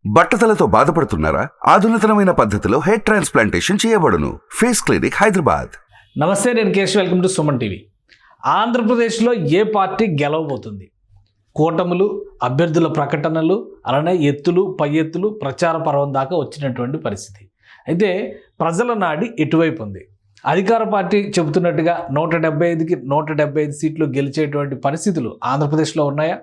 బట్టతలతో బాధపడుతున్నారా? ఆధునితనమైన పద్ధతిలో hair transplantation చేయబడును. Face clinic, Hyderabad. నమస్తే, నేను Keshav. Welcome to Suman TV. ఆంధ్రప్రదేశ్లో ఏ పార్టీ గెలవబోతుంది? కూటములు, అభ్యర్థుల ప్రకటనలు, అలానే ఎత్తులు పై ఎత్తులు ప్రచార పర్వం దాకా వచ్చినటువంటి పరిస్థితి. అయితే ప్రజల నాడి ఎటువైపు ఉంది? అధికార పార్టీ చెబుతున్నట్టుగా 175కి 175 సీట్లు గెలిచేటువంటి పరిస్థితులు ఆంధ్రప్రదేశ్లో ఉన్నాయా?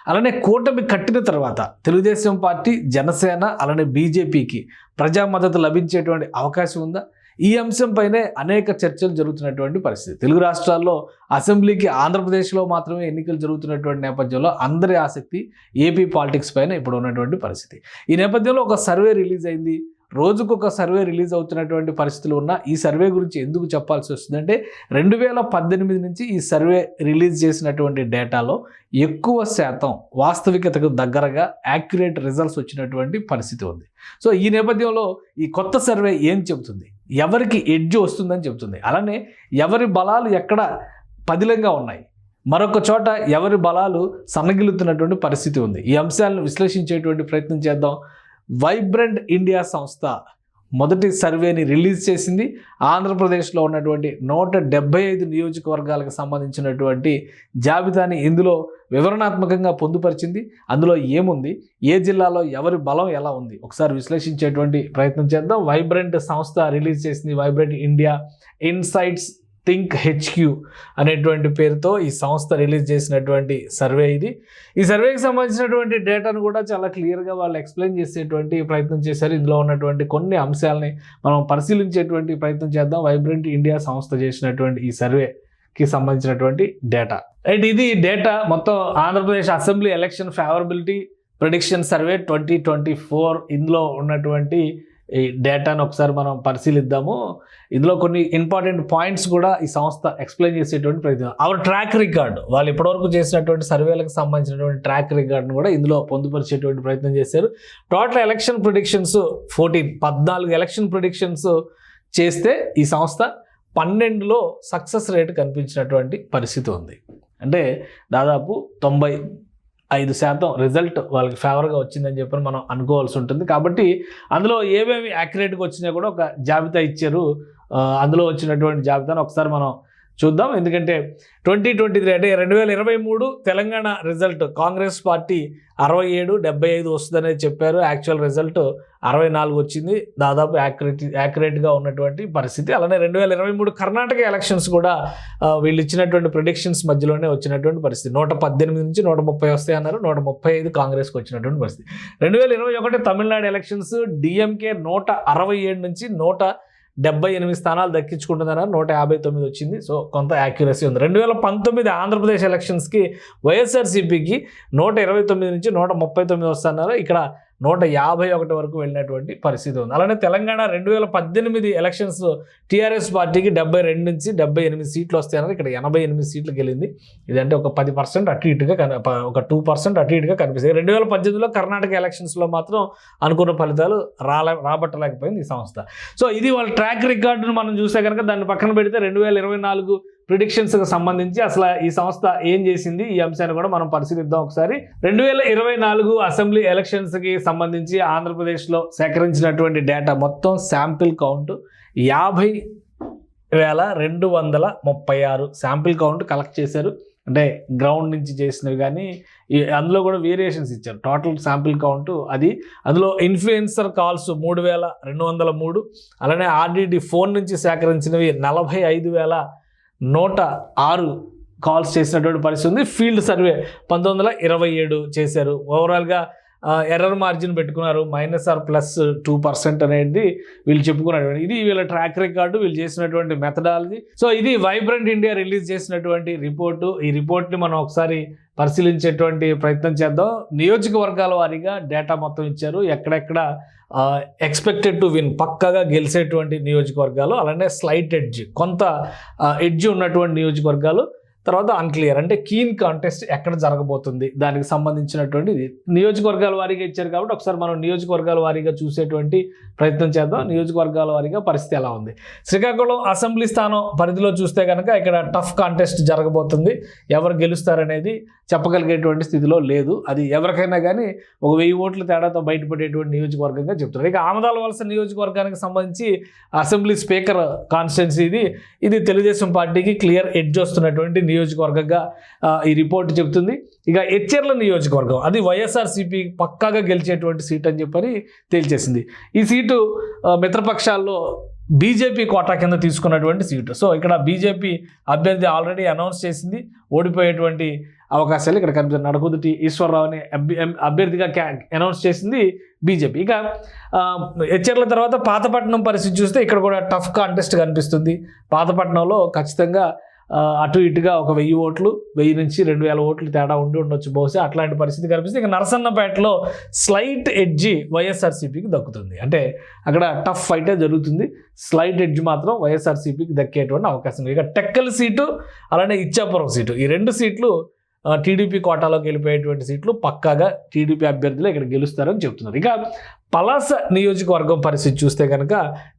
అలానే కూటమి కట్టిన తర్వాత తెలుగుదేశం పార్టీ, జనసేన, అలానే బీజేపీకి ప్రజా మద్దతు లభించేటువంటి అవకాశం ఉందా? ఈ అంశంపైనే అనేక చర్చలు జరుగుతున్నటువంటి పరిస్థితి. తెలుగు రాష్ట్రాల్లో అసెంబ్లీకి ఆంధ్రప్రదేశ్లో మాత్రమే ఎన్నికలు జరుగుతున్నటువంటి నేపథ్యంలో అందరి ఆసక్తి ఏపీ పాలిటిక్స్ పైన ఇప్పుడు ఉన్నటువంటి పరిస్థితి. ఈ నేపథ్యంలో ఒక సర్వే రిలీజ్ అయింది. రోజుకొక సర్వే రిలీజ్ అవుతున్నటువంటి పరిస్థితులు ఉన్న ఈ సర్వే గురించి ఎందుకు చెప్పాల్సి వస్తుందంటే 2018 నుంచి ఈ సర్వే రిలీజ్ చేసినటువంటి డేటాలో ఎక్కువ శాతం వాస్తవికతకు దగ్గరగా యాక్యురేట్ రిజల్ట్స్ వచ్చినటువంటి పరిస్థితి ఉంది. సో ఈ నేపథ్యంలో ఈ కొత్త సర్వే ఏం చెబుతుంది? ఎవరికి ఎడ్జ్ వస్తుందని చెబుతుంది. అలానే ఎవరి బలాలు ఎక్కడ పదిలంగా ఉన్నాయి, మరొక చోట ఎవరి బలాలు సన్నగిలుతున్నటువంటి పరిస్థితి ఉంది. ఈ అంశాలను విశ్లేషించేటువంటి ప్రయత్నం చేద్దాం. వైబ్రెంట్ ఇండియా సంస్థ మొదటి సర్వేని రిలీజ్ చేసింది. ఆంధ్రప్రదేశ్లో ఉన్నటువంటి 175 నియోజకవర్గాలకు సంబంధించినటువంటి జాబితాని ఇందులో వివరణాత్మకంగా పొందుపరిచింది. అందులో ఏముంది, ఏ జిల్లాలో ఎవరి బలం ఎలా ఉంది, ఒకసారి విశ్లేషించేటువంటి ప్రయత్నం చేద్దాం. వైబ్రెంట్ సంస్థ రిలీజ్ చేసింది. Vibrant India insights think HQ అనేటువంటి పేరుతో ఈ సంస్థ రిలీజ్ చేసినటువంటి సర్వే ఇది. ఈ సర్వేకి సంబంధించినటువంటి డేటాను కూడా చాలా క్లియర్గా వాళ్ళు ఎక్స్ప్లెయిన్ చేసేటువంటి ప్రయత్నం చేశారు. ఇందులో ఉన్నటువంటి కొన్ని అంశాలని మనం పరిశీలించేటువంటి ప్రయత్నం చేద్దాం. వైబ్రెంట్ ఇండియా సంస్థ చేసినటువంటి ఈ సర్వేకి సంబంధించినటువంటి డేటా. రైట్, ఇది డేటా మొత్తం Andhra Pradesh assembly election favourability prediction survey 2024. ఇందులో ఉన్నటువంటి ఈ డేటాను ఒకసారి మనం పరిశీలిద్దాము. ఇందులో కొన్ని ఇంపార్టెంట్ పాయింట్స్ కూడా ఈ సంస్థ ఎక్స్ప్లెయిన్ చేసేటువంటి ప్రయత్నం. అవర్ ట్రాక్ రికార్డు, వాళ్ళు ఇప్పటివరకు చేసినటువంటి సర్వేలకు సంబంధించినటువంటి ట్రాక్ రికార్డును కూడా ఇందులో పొందుపరిచేటువంటి ప్రయత్నం చేశారు. Total election predictions 14 election predictions చేస్తే ఈ సంస్థ 12లో సక్సెస్ రేట్ కనిపించినటువంటి పరిస్థితి ఉంది. అంటే దాదాపు 95% రిజల్ట్ వాళ్ళకి ఫేవర్గా వచ్చిందని చెప్పి మనం అనుకోవాల్సి ఉంటుంది. కాబట్టి అందులో ఏమేమి యాక్యురేట్గా వచ్చినా కూడా ఒక జాబితా ఇచ్చారు. అందులో వచ్చినటువంటి జాబితాను ఒకసారి మనం చూద్దాం. ఎందుకంటే 2023 అంటే 2023 తెలంగాణ రిజల్ట్ కాంగ్రెస్ పార్టీ 67-75 వస్తుందనేది చెప్పారు. యాక్చువల్ రిజల్ట్ 64 వచ్చింది. దాదాపు యాక్యురేట్గా ఉన్నటువంటి పరిస్థితి. అలానే 2023 కర్ణాటక ఎలక్షన్స్ కూడా వీళ్ళు ఇచ్చినటువంటి ప్రిడిక్షన్స్ మధ్యలోనే వచ్చినటువంటి పరిస్థితి. 118 నుంచి 130 వస్తాయి అన్నారు. 135 కాంగ్రెస్కి వచ్చినటువంటి పరిస్థితి. 2021 తమిళనాడు ఎలక్షన్స్ డిఎంకే 167 నుంచి 178 స్థానాలు దక్కించుకుంటుందన్నారు. 159 వచ్చింది. సో కొంత యాక్యురసీ ఉంది. 2019 ఆంధ్రప్రదేశ్ ఎలక్షన్స్కి వైఎస్ఆర్సీపీకి 129 నుంచి 139 వస్తున్నారు. ఇక్కడ 151 వరకు వెళ్ళినటువంటి పరిస్థితి ఉంది. అలానే తెలంగాణ 2018 ఎలక్షన్స్ టీఆర్ఎస్ పార్టీకి 72 నుంచి 78 సీట్లు వస్తాయన్నారు. ఇక్కడ 88 సీట్లు గెలింది. ఇదంటే ఒక 10% అటు ఇటుగా ఒక 2% అటు ఇటుగా కనిపిస్తుంది. 2018లో కర్ణాటక ఎలక్షన్స్లో మాత్రం అనుకున్న ఫలితాలు రాబట్టలేకపోయింది ఈ సంస్థ. సో ఇది వాళ్ళ ట్రాక్ రికార్డును మనం చూస్తే కనుక దాన్ని పక్కన పెడితే 2024 ప్రిడిక్షన్స్కి సంబంధించి అసలు ఈ సంస్థ ఏం చేసింది, ఈ అంశాన్ని కూడా మనం పరిశీలిద్దాం ఒకసారి. 2024 అసెంబ్లీ ఎలక్షన్స్కి సంబంధించి ఆంధ్రప్రదేశ్లో సేకరించినటువంటి డేటా మొత్తం sample count 50,236 sample count collect చేశారు. అంటే గ్రౌండ్ నుంచి చేసినవి కానీ అందులో కూడా వేరియేషన్స్ ఇచ్చారు. టోటల్ శాంపిల్ కౌంట్ అది. అందులో ఇన్ఫ్లుయెన్సర్ కాల్స్ 3,203, అలానే ఆర్డీడీ ఫోన్ నుంచి సేకరించినవి 45,106 కాల్స్ చేసినటువంటి పరిస్థితి ఉంది. ఫీల్డ్ సర్వే 1927 చేశారు. ఓవరాల్గా ఎర్రర్ మార్జిన్ పెట్టుకున్నారు, -+2% అనేది వీళ్ళు చెప్పుకున్నటువంటి. ఇది వీళ్ళ ట్రాక్ రికార్డు, వీళ్ళు చేసినటువంటి మెథడాలజీ. సో ఇది వైబ్రెంట్ ఇండియా రిలీజ్ చేసినటువంటి రిపోర్టు. ఈ రిపోర్ట్ని మనం ఒకసారి పరిశీలించేటువంటి ప్రయత్నం చేద్దాం. నియోజకవర్గాల వారీగా డేటా మొత్తం ఇచ్చారు. ఎక్కడెక్కడ ఎక్స్పెక్టెడ్ టు విన్, పక్కగా గెలిచేటువంటి నియోజకవర్గాలు, అలానే స్లైట్ ఎడ్జ్, కొంత ఎడ్జ్ ఉన్నటువంటి నియోజకవర్గాలు, తర్వాత అన్క్లియర్, అంటే కీన్ కాంటెస్ట్ ఎక్కడ జరగబోతుంది దానికి సంబంధించినటువంటి నియోజకవర్గాల వారీగా ఇచ్చారు కాబట్టి ఒకసారి మనం నియోజకవర్గాల వారీగా చూసేటువంటి ప్రయత్నం చేద్దాం. నియోజకవర్గాల వారీగా పరిస్థితి ఎలా ఉంది? శ్రీకాకుళం అసెంబ్లీ స్థానం పరిధిలో చూస్తే కనుక ఇక్కడ టఫ్ కాంటెస్ట్ జరగబోతుంది. ఎవరు గెలుస్తారనేది చెప్పగలిగేటువంటి స్థితిలో లేదు. అది ఎవరికైనా కానీ ఒక 1000 ఓట్ల తేడాతో బయటపడేటువంటి నియోజకవర్గంగా చెప్తున్నారు. ఇక ఆమదాల వలస నియోజకవర్గానికి సంబంధించి అసెంబ్లీ స్పీకర్ కాన్స్టిట్యున్సీ ఇది తెలుగుదేశం పార్టీకి క్లియర్ ఎడ్జ్ వస్తున్నటువంటి నియోజకవర్గంగా ఈ రిపోర్ట్ చెబుతుంది. ఇక ఎచ్చెర్ల నియోజకవర్గం అది వైఎస్ఆర్సీపీ పక్కాగా గెలిచేటువంటి సీట్ అని చెప్పని తేల్చేసింది. ఈ సీటు మిత్రపక్షాల్లో బీజేపీ కోటా కింద తీసుకున్నటువంటి సీటు. సో ఇక్కడ బీజేపీ అభ్యర్థి ఆల్రెడీ అనౌన్స్ చేసింది. ఓడిపోయేటువంటి అవకాశాలు ఇక్కడ కనిపిస్తుంది. నడకుదుటి ఈశ్వరరావుని అభ్యర్థిగా అనౌన్స్ చేసింది బీజేపీ. ఇక ఎచ్చెర్ల తర్వాత పాతపట్నం పరిస్థితి చూస్తే ఇక్కడ కూడా టఫ్ కాంటెస్ట్ కనిపిస్తుంది. పాతపట్నంలో ఖచ్చితంగా అటు ఇటుగా ఒక 1000 ఓట్లు, 1000 నుంచి 2000 ఓట్లు తేడా ఉండొచ్చు బహుశా. అట్లాంటి పరిస్థితి కనిపిస్తుంది. ఇక నరసన్నపేటలో స్లైట్ ఎడ్జి వైఎస్ఆర్సీపీకి దక్కుతుంది. అంటే అక్కడ టఫ్ ఫైటే జరుగుతుంది. స్లైట్ ఎడ్జ్ మాత్రం వైఎస్ఆర్సీపీకి దక్కేటువంటి అవకాశం ఉంది. ఇక టెక్కల్ సీటు అలానే ఇచ్చాపురం సీటు, ఈ 2 సీట్లు టీడీపీ కోటాలోకి వెళ్ళిపోయేటువంటి సీట్లు పక్కాగా టీడీపీ అభ్యర్థులు ఇక్కడ గెలుస్తారని చెప్తున్నారు. ఇక పలాస నియోజకవర్గం పరిస్థితి చూస్తే కనుక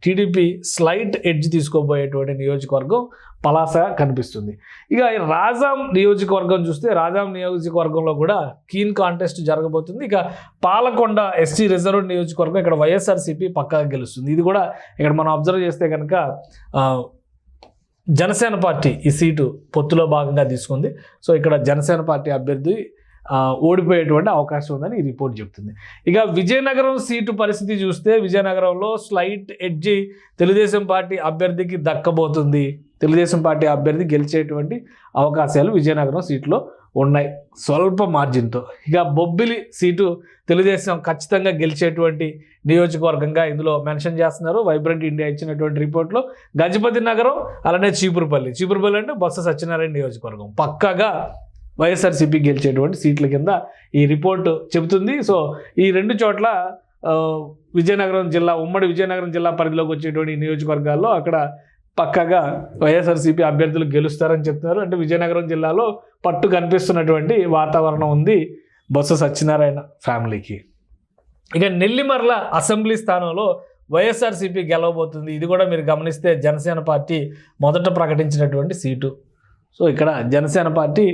టీడీపీ స్లైట్ ఎడ్జ్ తీసుకోబోయేటువంటి నియోజకవర్గం పలాస కనిపిస్తుంది. ఇక రాజాం నియోజకవర్గం చూస్తే రాజాం నియోజకవర్గంలో కూడా కీన్ కాంటెస్ట్ జరగబోతుంది. ఇక పాలకొండ ఎస్టీ రిజర్వ్డ్ నియోజకవర్గం ఇక్కడ వైఎస్ఆర్సీపీ పక్కాగా గెలుస్తుంది. ఇది కూడా ఇక్కడ మనం అబ్జర్వ్ చేస్తే కనుక జనసేన పార్టీ ఈ సీటు పొత్తులో భాగంగా తీసుకుంది. సో ఇక్కడ జనసేన పార్టీ అభ్యర్థి ఓడిపోయేటువంటి అవకాశం ఉందని ఈ రిపోర్ట్ చెప్తుంది. ఇక విజయనగరం సీటు పరిస్థితి చూస్తే విజయనగరంలో స్లైట్ ఎడ్జి తెలుగుదేశం పార్టీ అభ్యర్థికి దక్కబోతుంది. తెలుగుదేశం పార్టీ అభ్యర్థి గెలిచేటువంటి అవకాశాలు విజయనగరం సీట్లో ఉన్నాయి స్వల్ప మార్జిన్తో. ఇక బొబ్బిలి సీటు తెలుగుదేశం ఖచ్చితంగా గెలిచేటువంటి నియోజకవర్గంగా ఇందులో మెన్షన్ చేస్తున్నారు వైబ్రెంట్ ఇండియా ఇచ్చినటువంటి రిపోర్ట్లో. గజపతి నగరం అలానే చీపురుపల్లి అంటే బొత్స సత్యనారాయణ నియోజకవర్గం పక్కాగా వైఎస్ఆర్సీపీ గెలిచేటువంటి సీట్ల కింద ఈ రిపోర్టు చెబుతుంది. సో ఈ 2 చోట్ల విజయనగరం జిల్లా, ఉమ్మడి విజయనగరం జిల్లా పరిధిలోకి వచ్చేటువంటి నియోజకవర్గాల్లో అక్కడ పక్కాగా వైఎస్ఆర్సీపీ అభ్యర్థులు గెలుస్తారని చెప్తున్నారు. అంటే విజయనగరం జిల్లాలో పట్టు కనిపిస్తున్నటువంటి వాతావరణం ఉంది బొత్స సత్యనారాయణ ఫ్యామిలీకి. ఇక నెల్లిమర్ల అసెంబ్లీ స్థానంలో వైఎస్ఆర్సీపీ గెలవబోతుంది. ఇది కూడా మీరు గమనిస్తే జనసేన పార్టీ మొదట ప్రకటించినటువంటి సీటు. సో ఇక్కడ జనసేన పార్టీ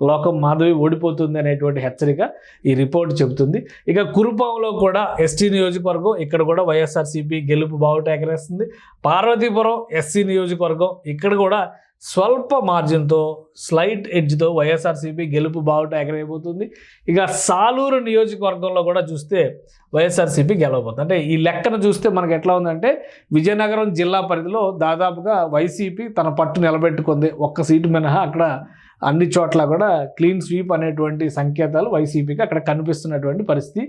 లోకం మాధవి ఓడిపోతుంది అనేటువంటి హెచ్చరిక ఈ రిపోర్ట్ చెబుతుంది. ఇక కురుపాంలో కూడా ఎస్టీ నియోజకవర్గం, ఇక్కడ కూడా వైఎస్ఆర్సీపీ గెలుపు బావుట ఎగరేస్తుంది. పార్వతీపురం ఎస్సీ నియోజకవర్గం, ఇక్కడ కూడా స్వల్ప మార్జిన్తో స్లైట్ ఎడ్జ్తో వైఎస్ఆర్సీపీ గెలుపు బావుట ఎగరేయబోతుంది. ఇక సాలూరు నియోజకవర్గంలో కూడా చూస్తే వైఎస్ఆర్సీపీ గెలవబోతుంది. అంటే ఈ లెక్కన చూస్తే మనకు ఎట్లా ఉందంటే విజయనగరం జిల్లా పరిధిలో దాదాపుగా వైసీపీ తన పట్టు నిలబెట్టుకుంది. ఒక్క సీటు మినహా అక్కడ అన్ని చోట్ల కూడా క్లీన్ స్వీప్ అనేటువంటి సంకేతాలు వైసీపీకి అక్కడ కనిపిస్తున్నటువంటి పరిస్థితి.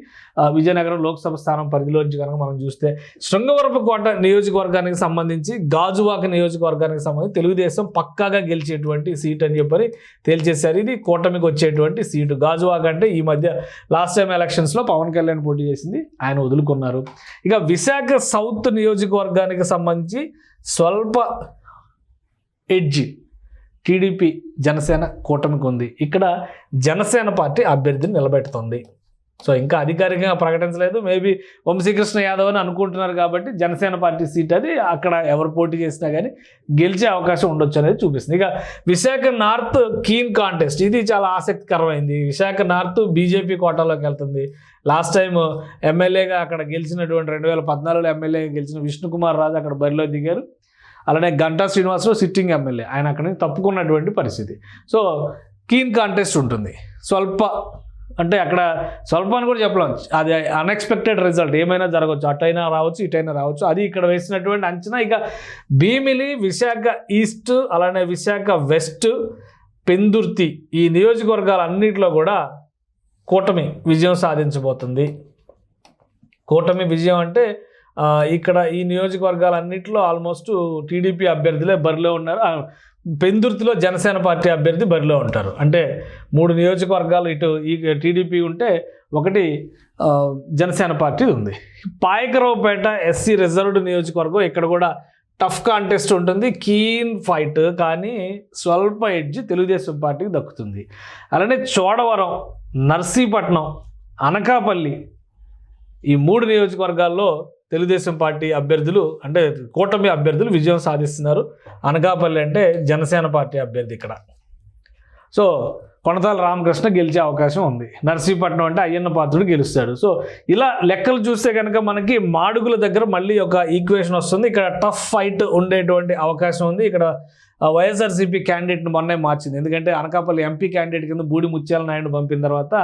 విజయనగరం లోక్సభ స్థానం పరిధిలోంచి కనుక మనం చూస్తే శృంగవరపుకోట నియోజకవర్గానికి సంబంధించి, గాజువాక నియోజకవర్గానికి సంబంధించి తెలుగుదేశం పక్కాగా గెలిచేటువంటి సీట్ అని చెప్పని తేల్చేశారు. ఇది కూటమికి వచ్చేటువంటి సీటు. గాజువాక అంటే ఈ మధ్య లాస్ట్ టైం ఎలక్షన్స్లో పవన్ కళ్యాణ్ పోటీ చేసింది, ఆయన వదులుకున్నారు. ఇక విశాఖ సౌత్ నియోజకవర్గానికి సంబంధించి స్వల్ప ఎడ్జ్ టీడీపీ జనసేన కూటమికి ఉంది. ఇక్కడ జనసేన పార్టీ అభ్యర్థిని నిలబెడుతుంది. సో ఇంకా అధికారికంగా ప్రకటించలేదు. మేబీ వంశీకృష్ణ యాదవ్ అని అనుకుంటున్నారు కాబట్టి జనసేన పార్టీ సీట్ అది అక్కడ ఎవరు పోటీ చేసినా కానీ గెలిచే అవకాశం ఉండొచ్చు అనేది చూపిస్తుంది. ఇక విశాఖ నార్త్ కీన్ కాంటెస్ట్, ఇది చాలా ఆసక్తికరమైంది. విశాఖ నార్త్ బీజేపీ కోటాలోకి వెళ్తుంది. లాస్ట్ టైం ఎమ్మెల్యేగా అక్కడ గెలిచినటువంటి 2014లో ఎమ్మెల్యేగా గెలిచిన విష్ణుకుమార్ రాజు అక్కడ బరిలో దిగారు. అలానే గంటా శ్రీనివాసరావు సిట్టింగ్ ఎమ్మెల్యే, ఆయన అక్కడి నుంచి తప్పుకున్నటువంటి పరిస్థితి. సో కీన్ కాంటెస్ట్ ఉంటుంది. స్వల్ప అంటే అక్కడ స్వల్ప అని కూడా చెప్పలేం, అది అన్ఎక్స్పెక్టెడ్ రిజల్ట్ ఏమైనా జరగవచ్చు, అటైనా రావచ్చు ఇటైనా రావచ్చు, అది ఇక్కడ వేసినటువంటి అంచనా. ఇక భీమిలి, విశాఖ ఈస్ట్ అలానే విశాఖ వెస్ట్, పెందుర్తి ఈ నియోజకవర్గాలన్నింటిలో కూడా కూటమి విజయం సాధించబోతుంది. కూటమి విజయం అంటే ఇక్కడ ఈ నియోజకవర్గాలన్నింటిలో ఆల్మోస్ట్ టీడీపీ అభ్యర్థులే బరిలో ఉన్నారు. పెందుర్తిలో జనసేన పార్టీ అభ్యర్థి బరిలో ఉంటారు. అంటే 3 నియోజకవర్గాలు ఇటు ఈ టీడీపీ ఉంటే ఒకటి జనసేన పార్టీ ఉంది. పాయకరావుపేట ఎస్సీ రిజర్వ్డ్ నియోజకవర్గం, ఇక్కడ కూడా టఫ్ కాంటెస్ట్ ఉంటుంది, కీన్ ఫైట్, కానీ స్వల్ప ఎడ్జ్ తెలుగుదేశం పార్టీకి దక్కుతుంది. అలానే చోడవరం, నర్సీపట్నం, అనకాపల్లి ఈ 3 నియోజకవర్గాల్లో తెలుగుదేశం పార్టీ అభ్యర్థులు అంటే కూటమి అభ్యర్థులు విజయం సాధిస్తున్నారు. అనకాపల్లి అంటే జనసేన పార్టీ అభ్యర్థి ఇక్కడ. సో కొనతాల రామకృష్ణ గెలిచే అవకాశం ఉంది. నర్సీపట్నం అంటే అయ్యన్న పాత్రుడు గెలుస్తాడు. సో ఇలా లెక్కలు చూస్తే కనుక మనకి మాడుగుల దగ్గర మళ్ళీ ఒక ఈక్వేషన్ వస్తుంది. ఇక్కడ టఫ్ ఫైట్ ఉండేటువంటి అవకాశం ఉంది. ఇక్కడ వైఎస్ఆర్సీపీ క్యాండిడేట్ని మొన్నే మార్చింది. ఎందుకంటే అనకాపల్లి ఎంపీ క్యాండిడేట్ కింద బూడి ముత్యాల నాయుడు పంపిన తర్వాత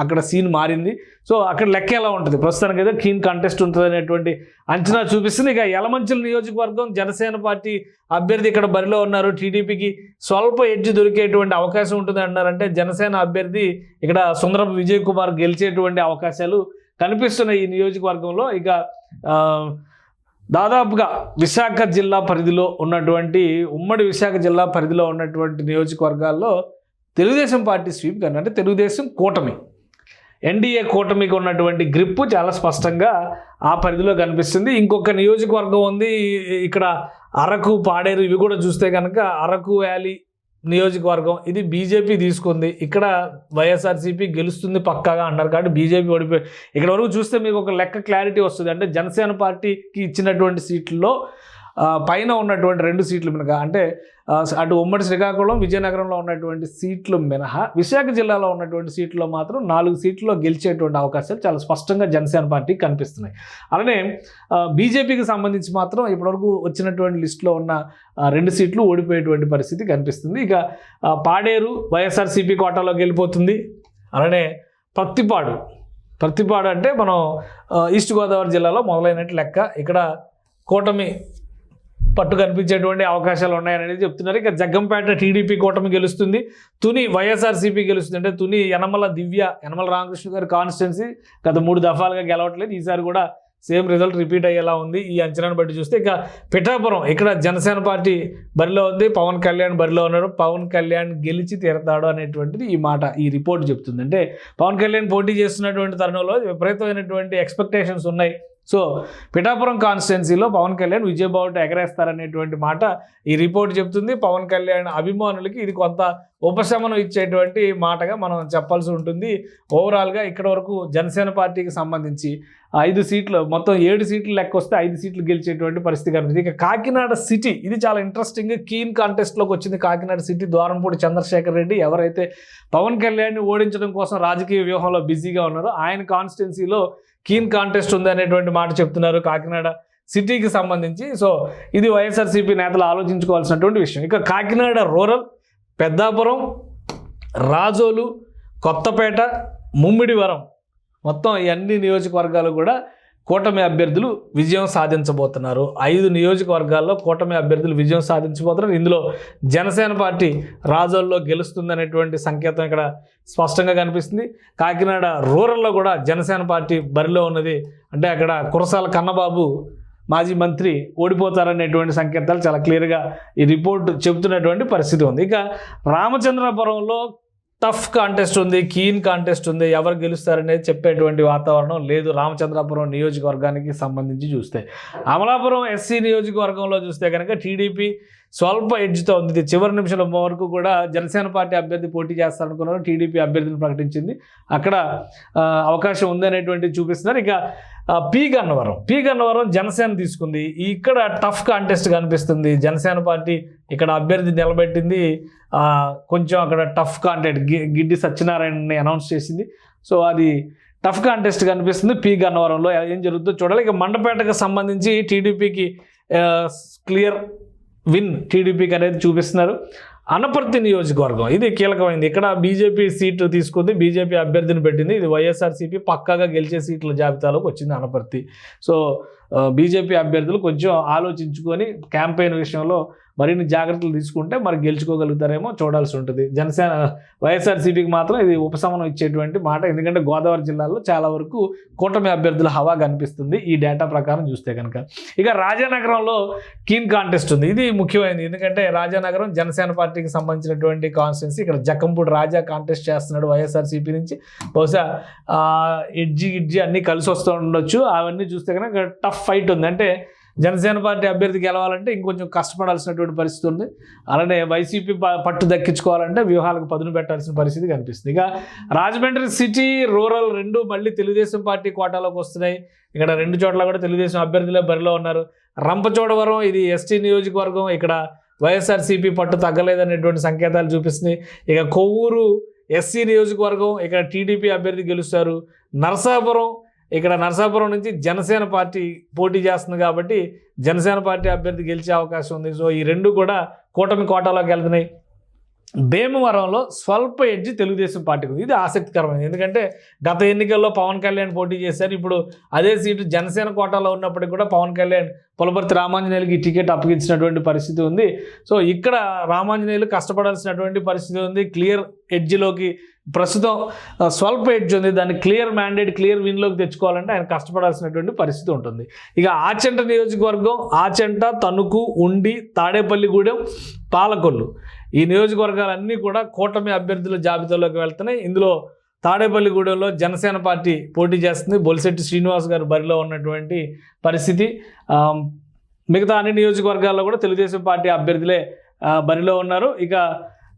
అక్కడ సీన్ మారింది. సో అక్కడ లెక్క ఎలా ఉంటుంది, ప్రస్తుతానికి అయితే కీన్ కంటెస్ట్ ఉంటుంది అనేటువంటి అంచనా చూపిస్తుంది. ఇక యలమంచిల నియోజకవర్గం జనసేన పార్టీ అభ్యర్థి ఇక్కడ బరిలో ఉన్నారు. టీడీపీకి స్వల్ప ఎడ్జ్ దొరికేటువంటి అవకాశం ఉంటుంది అన్నారంటే జనసేన అభ్యర్థి ఇక్కడ సుందరపు విజయ్ కుమార్ గెలిచేటువంటి అవకాశాలు కనిపిస్తున్నాయి ఈ నియోజకవర్గంలో. ఇక దాదాపుగా విశాఖ జిల్లా పరిధిలో ఉన్నటువంటి ఉమ్మడి విశాఖ జిల్లా పరిధిలో ఉన్నటువంటి నియోజకవర్గాల్లో తెలుగుదేశం పార్టీ స్వీప్ కానీ అంటే తెలుగుదేశం కూటమి ఎన్డీఏ కూటమికి ఉన్నటువంటి గ్రిప్పు చాలా స్పష్టంగా ఆ పరిధిలో కనిపిస్తుంది. ఇంకొక నియోజకవర్గం ఉంది ఇక్కడ అరకు, పాడేరు, ఇవి కూడా చూస్తే కనుక అరకు వ్యాలీ నియోజకవర్గం ఇది బీజేపీ తీసుకుంది. ఇక్కడ వైఎస్ఆర్సీపీ గెలుస్తుంది పక్కాగా అన్నారు కాబట్టి బీజేపీ ఓడిపోయి ఇక్కడ వరకు చూస్తే మీకు ఒక లెక్క క్లారిటీ వస్తుంది. అంటే జనసేన పార్టీకి ఇచ్చినటువంటి సీట్లలో పైన ఉన్నటువంటి 2 సీట్లు మినహా అంటే అటు ఉమ్మడి శ్రీకాకుళం, విజయనగరంలో ఉన్నటువంటి సీట్లు మినహా విశాఖ జిల్లాలో ఉన్నటువంటి సీట్లో మాత్రం 4 సీట్లలో గెలిచేటువంటి అవకాశాలు చాలా స్పష్టంగా జనసేన పార్టీకి కనిపిస్తున్నాయి. అలానే బీజేపీకి సంబంధించి మాత్రం ఇప్పటివరకు వచ్చినటువంటి లిస్టులో ఉన్న 2 సీట్లు ఓడిపోయేటువంటి పరిస్థితి కనిపిస్తుంది. ఇక పాడేరు వైఎస్ఆర్సీపీ కోటాలోకి వెళ్ళిపోతుంది. అలానే ప్రత్తిపాడు అంటే మనం ఈస్ట్ గోదావరి జిల్లాలో మొదలైనట్టు లెక్క. ఇక్కడ కూటమి పట్టు కనిపించేటువంటి అవకాశాలు ఉన్నాయనేది చెప్తున్నారు. ఇక జగ్గంపేట టీడీపీ కూటమి గెలుస్తుంది. తుని వైఎస్ఆర్సీపీ గెలుస్తుంది. అంటే తుని యనమల రామకృష్ణ గారి కాన్స్టిట్యున్సీ గత 3 దఫాలుగా గెలవట్లేదు. ఈసారి కూడా సేమ్ రిజల్ట్ రిపీట్ అయ్యేలా ఉంది ఈ అంచనాను బట్టి చూస్తే. ఇక పిఠాపురం ఇక్కడ జనసేన పార్టీ బరిలో ఉంది, పవన్ కళ్యాణ్ బరిలో ఉన్నారు. పవన్ కళ్యాణ్ గెలిచి తీరతాడు అనేటువంటిది ఈ రిపోర్ట్ చెప్తుంది. అంటే పవన్ కళ్యాణ్ పోటీ చేస్తున్నటువంటి తరుణంలో విపరీతమైనటువంటి ఎక్స్పెక్టేషన్స్ ఉన్నాయి. సో పిఠాపురం కాన్స్టిట్యున్సీలో పవన్ కళ్యాణ్ విజయబావుట ఎగరేస్తారనేటువంటి మాట ఈ రిపోర్ట్ చెప్తుంది. పవన్ కళ్యాణ్ అభిమానులకి ఇది కొంత ఉపశమనం ఇచ్చేటువంటి మాటగా మనం చెప్పాల్సి ఉంటుంది. ఓవరాల్గా ఇక్కడ వరకు జనసేన పార్టీకి సంబంధించి 5 సీట్లు, మొత్తం 7 సీట్లు లెక్క వస్తే 5 సీట్లు గెలిచేటువంటి పరిస్థితి కనిపిస్తుంది. ఇక కాకినాడ సిటీ ఇది చాలా ఇంట్రెస్టింగ్ కీన్ కాంటెస్ట్లోకి వచ్చింది. కాకినాడ సిటీ ద్వారంపూడి చంద్రశేఖర్ రెడ్డి ఎవరైతే పవన్ కళ్యాణ్ని ఓడించడం కోసం రాజకీయ వ్యూహంలో బిజీగా ఉన్నారో ఆయన కాన్స్టిట్యున్సీలో కీన్ కాంటెస్ట్ ఉంది అనేటువంటి మాట చెప్తున్నారు కాకినాడ సిటీకి సంబంధించి. సో ఇది వైఎస్ఆర్సీపీ నేతలు ఆలోచించుకోవాల్సినటువంటి విషయం. ఇక కాకినాడ రూరల్, పెద్దాపురం, రాజోలు, కొత్తపేట, ముమ్మిడివరం మొత్తం ఈ అన్ని నియోజకవర్గాలు కూడా కూటమి అభ్యర్థులు విజయం సాధించబోతున్నారు. 5 నియోజకవర్గాల్లో కూటమి అభ్యర్థులు విజయం సాధించబోతున్నారు. ఇందులో జనసేన పార్టీ రాజోల్లో గెలుస్తుందనేటువంటి సంకేతం ఇక్కడ స్పష్టంగా కనిపిస్తుంది. కాకినాడ రూరల్లో కూడా జనసేన పార్టీ బరిలో ఉన్నది. అంటే అక్కడ కురసాల కన్నబాబు మాజీ మంత్రి ఓడిపోతారనేటువంటి సంకేతాలు చాలా క్లియర్గా ఈ రిపోర్ట్ చెబుతున్నటువంటి పరిస్థితి ఉంది. ఇక రామచంద్రపురంలో టఫ్ కాంటెస్ట్ ఉంది, కీన్ కాంటెస్ట్ ఉంది. ఎవరు గెలుస్తారనేది చెప్పేటువంటి వాతావరణం లేదు రామచంద్రపురం నియోజకవర్గానికి సంబంధించి చూస్తే. అమలాపురం ఎస్సీ నియోజకవర్గంలో చూస్తే కనుక టీడీపీ స్వల్ప ఎడ్జ్తో ఉంది. ఇది చివరి నిమిషం వరకు కూడా జనసేన పార్టీ అభ్యర్థి పోటీ చేస్తారనుకున్నారు. టీడీపీ అభ్యర్థిని ప్రకటించింది. అక్కడ అవకాశం ఉందనేటువంటిది చూపిస్తున్నారు. ఇక పి గన్నవరం జనసేన తీసుకుంది. ఇక్కడ టఫ్ కాంటెస్ట్ కనిపిస్తుంది. జనసేన పార్టీ ఇక్కడ అభ్యర్థి నిలబెట్టింది. కొంచెం అక్కడ టఫ్ కాంటెస్ట్ గిడ్డి సత్యనారాయణని అనౌన్స్ చేసింది. సో అది టఫ్ కాంటెస్ట్ కనిపిస్తుంది పి గన్నవరంలో. ఏం జరుగుతుందో చూడాలి. ఇక మండపేటకు సంబంధించి టీడీపీకి క్లియర్ విన్ టీడీపీకి అనేది చూపిస్తున్నారు. అనపర్తి నియోజకవర్గం ఇది కీలకమైంది. ఇక్కడ బీజేపీ సీటు తీసుకుంది, బీజేపీ అభ్యర్థిని పెట్టింది. ఇది వైఎస్ఆర్సీపీ పక్కాగా గెలిచే సీట్ల జాబితాలోకి వచ్చింది అనపర్తి. సో బీజేపీ అభ్యర్థులు కొంచెం ఆలోచించుకొని క్యాంపెయిన్ విషయంలో మరిన్ని జాగ్రత్తలు తీసుకుంటే మరి గెలుచుకోగలుగుతారేమో చూడాల్సి ఉంటుంది. వైఎస్ఆర్సీపీకి మాత్రం ఇది ఉపశమనం ఇచ్చేటువంటి మాట. ఎందుకంటే గోదావరి జిల్లాలో చాలా వరకు కూటమి అభ్యర్థుల హవా కనిపిస్తుంది ఈ డేటా ప్రకారం చూస్తే కనుక. ఇక రాజానగరంలో కీన్ కాంటెస్ట్ ఉంది. ఇది ముఖ్యమైనది. ఎందుకంటే రాజానగరం జనసేన పార్టీకి సంబంధించినటువంటి కాన్స్టిట్యున్సీ. ఇక్కడ జక్కంపూడి రాజా కాంటెస్ట్ చేస్తున్నాడు వైఎస్ఆర్సీపీ నుంచి. బహుశా ఎడ్జి అన్నీ కలిసి వస్తూ ఉండొచ్చు. అవన్నీ చూస్తే కనుక టఫ్ ఫైట్ ఉంది. అంటే జనసేన పార్టీ అభ్యర్థి గెలవాలంటే ఇంకొంచెం కష్టపడాల్సినటువంటి పరిస్థితి ఉంది. అలానే వైసీపీ పట్టు దక్కించుకోవాలంటే వ్యూహాలకు పదును పెట్టాల్సిన పరిస్థితి కనిపిస్తుంది. ఇక రాజమండ్రి సిటీ రూరల్ రెండు మళ్ళీ తెలుగుదేశం పార్టీ కోటాలోకి వస్తున్నాయి. ఇక్కడ 2 చోట్ల కూడా తెలుగుదేశం అభ్యర్థులే బరిలో ఉన్నారు. రంపచోడవరం ఇది ఎస్టీ నియోజకవర్గం, ఇక్కడ వైఎస్ఆర్సీపీ పట్టు తగ్గలేదనేటువంటి సంకేతాలు చూపిస్తున్నాయి. ఇక కొవ్వూరు ఎస్సీ నియోజకవర్గం, ఇక్కడ టీడీపీ అభ్యర్థి గెలుస్తారు. నరసాపురం నుంచి జనసేన పార్టీ పోటీ చేస్తుంది కాబట్టి జనసేన పార్టీ అభ్యర్థి గెలిచే అవకాశం ఉంది. సో ఈ 2 కూడా కూటమి కోటాలోకి వెళ్తున్నాయి. భీమవరంలో స్వల్ప ఎడ్జి తెలుగుదేశం పార్టీకి ఉంది. ఇది ఆసక్తికరమైనది, ఎందుకంటే గత ఎన్నికల్లో పవన్ కళ్యాణ్ పోటీ చేశారు. ఇప్పుడు అదే సీటు జనసేన కోటాలో ఉన్నప్పటికీ కూడా పవన్ కళ్యాణ్ పులపర్తి రామాంజనేయులకి టికెట్ అప్పగించినటువంటి పరిస్థితి ఉంది. సో ఇక్కడ రామాంజనేయులు కష్టపడాల్సినటువంటి పరిస్థితి ఉంది. క్లియర్ ఎడ్జ్లోకి ప్రస్తుతం స్వల్ప ఎడ్జ్ ఉంది, దాన్ని క్లియర్ మ్యాండేట్ క్లియర్ విన్లోకి తెచ్చుకోవాలంటే ఆయన కష్టపడాల్సినటువంటి పరిస్థితి ఉంటుంది. ఇక ఆచంట నియోజకవర్గం, ఆచంట, తణుకు, ఉండి, తాడేపల్లిగూడెం, పాలకొల్లు ఈ నియోజకవర్గాలన్నీ కూడా కూటమి అభ్యర్థుల జాబితాలోకి వెళ్తున్నాయి. ఇందులో తాడేపల్లిగూడెంలో జనసేన పార్టీ పోటీ చేస్తుంది. బొలిశెట్టి శ్రీనివాస్ గారు బరిలో ఉన్నటువంటి పరిస్థితి. మిగతా అన్ని నియోజకవర్గాల్లో కూడా తెలుగుదేశం పార్టీ అభ్యర్థులే బరిలో ఉన్నారు. ఇక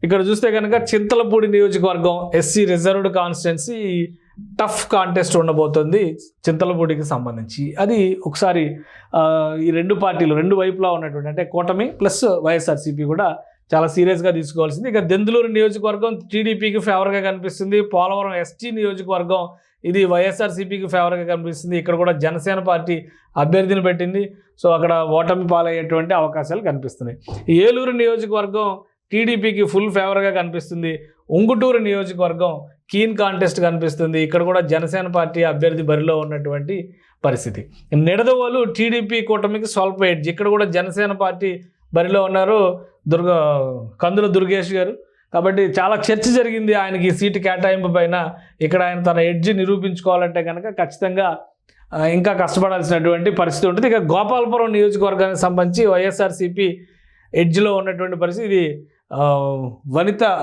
ఇక్కడ చూస్తే కనుక చింతలపూడి నియోజకవర్గం SC reserved constituency tough contest ఉండబోతుంది చింతలపూడికి సంబంధించి. అది ఒకసారి ఈ 2 పార్టీలు 2 వైపులా ఉన్నటువంటి అంటే కూటమి ప్లస్ వైఎస్ఆర్సీపీ కూడా చాలా సీరియస్గా తీసుకోవాల్సింది. ఇక దెందులూరు నియోజకవర్గం టీడీపీకి ఫేవర్గా కనిపిస్తుంది. పోలవరం ఎస్టీ నియోజకవర్గం ఇది వైఎస్ఆర్సీపీకి ఫేవర్గా కనిపిస్తుంది. ఇక్కడ కూడా జనసేన పార్టీ అభ్యర్థిని పెట్టింది. సో అక్కడ ఓటమి పాలయ్యేటువంటి అవకాశాలు కనిపిస్తున్నాయి. ఏలూరు నియోజకవర్గం టీడీపీకి ఫుల్ ఫేవర్గా కనిపిస్తుంది. ఉంగుటూరు నియోజకవర్గం కీన్ కాంటెస్ట్ కనిపిస్తుంది. ఇక్కడ కూడా జనసేన పార్టీ అభ్యర్థి బరిలో ఉన్నటువంటి పరిస్థితి. నిడదవోలు టీడీపీ కూటమికి స్వల్ప ఎడ్జ్, ఇక్కడ కూడా జనసేన పార్టీ బరిలో ఉన్నారు కందుల దుర్గేష్ గారు. కాబట్టి చాలా చర్చ జరిగింది ఆయనకి సీటు కేటాయింపు పైన. ఇక్కడ ఆయన తన ఎడ్జ్ నిరూపించుకోవాలంటే కనుక ఖచ్చితంగా ఇంకా కష్టపడాల్సినటువంటి పరిస్థితి ఉంటుంది. ఇక గోపాలపురం నియోజకవర్గానికి సంబంధించి వైఎస్ఆర్సీపీ ఎడ్జ్లో ఉన్నటువంటి పరిస్థితి. ఇది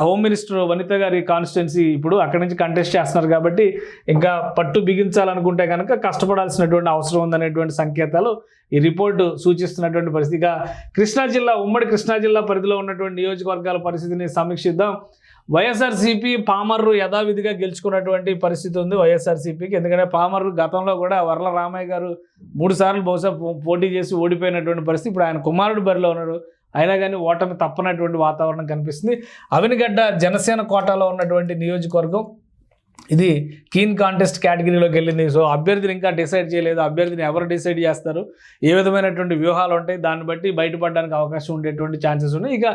హోమ్ మినిస్టర్ వనిత గారి కాన్స్టిట్యున్సీ, ఇప్పుడు అక్కడి నుంచి కంటెస్ట్ చేస్తున్నారు కాబట్టి ఇంకా పట్టు బిగించాలనుకుంటే కనుక కష్టపడాల్సినటువంటి అవసరం ఉందనేటువంటి సంకేతాలు ఈ రిపోర్టు సూచిస్తున్నటువంటి పరిస్థితి. ఇక ఉమ్మడి కృష్ణా జిల్లా పరిధిలో ఉన్నటువంటి నియోజకవర్గాల పరిస్థితిని సమీక్షిద్దాం. వైఎస్ఆర్సీపీ పామర్రు యథావిధిగా గెలుచుకున్నటువంటి పరిస్థితి ఉంది వైఎస్ఆర్సీపీకి. ఎందుకంటే పామర్రు గతంలో కూడా వర్ల రామయ్య గారు 3 సార్లు బహుశా పోటీ చేసి ఓడిపోయినటువంటి పరిస్థితి. ఇప్పుడు ఆయన కుమారుడు బరిలో ఉన్నాడు, అయినా కానీ ఓటమి తప్పనటువంటి వాతావరణం కనిపిస్తుంది. అవినిగడ్డ జనసేన కోటాలో ఉన్నటువంటి నియోజకవర్గం ఇది కీన్ కాంటెస్ట్ కేటగిరీలోకి వెళ్ళింది. సో అభ్యర్థిని ఇంకా డిసైడ్ చేయలేదు. అభ్యర్థిని ఎవరు డిసైడ్ చేస్తారు, ఏ విధమైనటువంటి వ్యూహాలు ఉంటాయి, దాన్ని బట్టి బయటపడడానికి అవకాశం ఉండేటువంటి ఛాన్సెస్ ఉన్నాయి. ఇక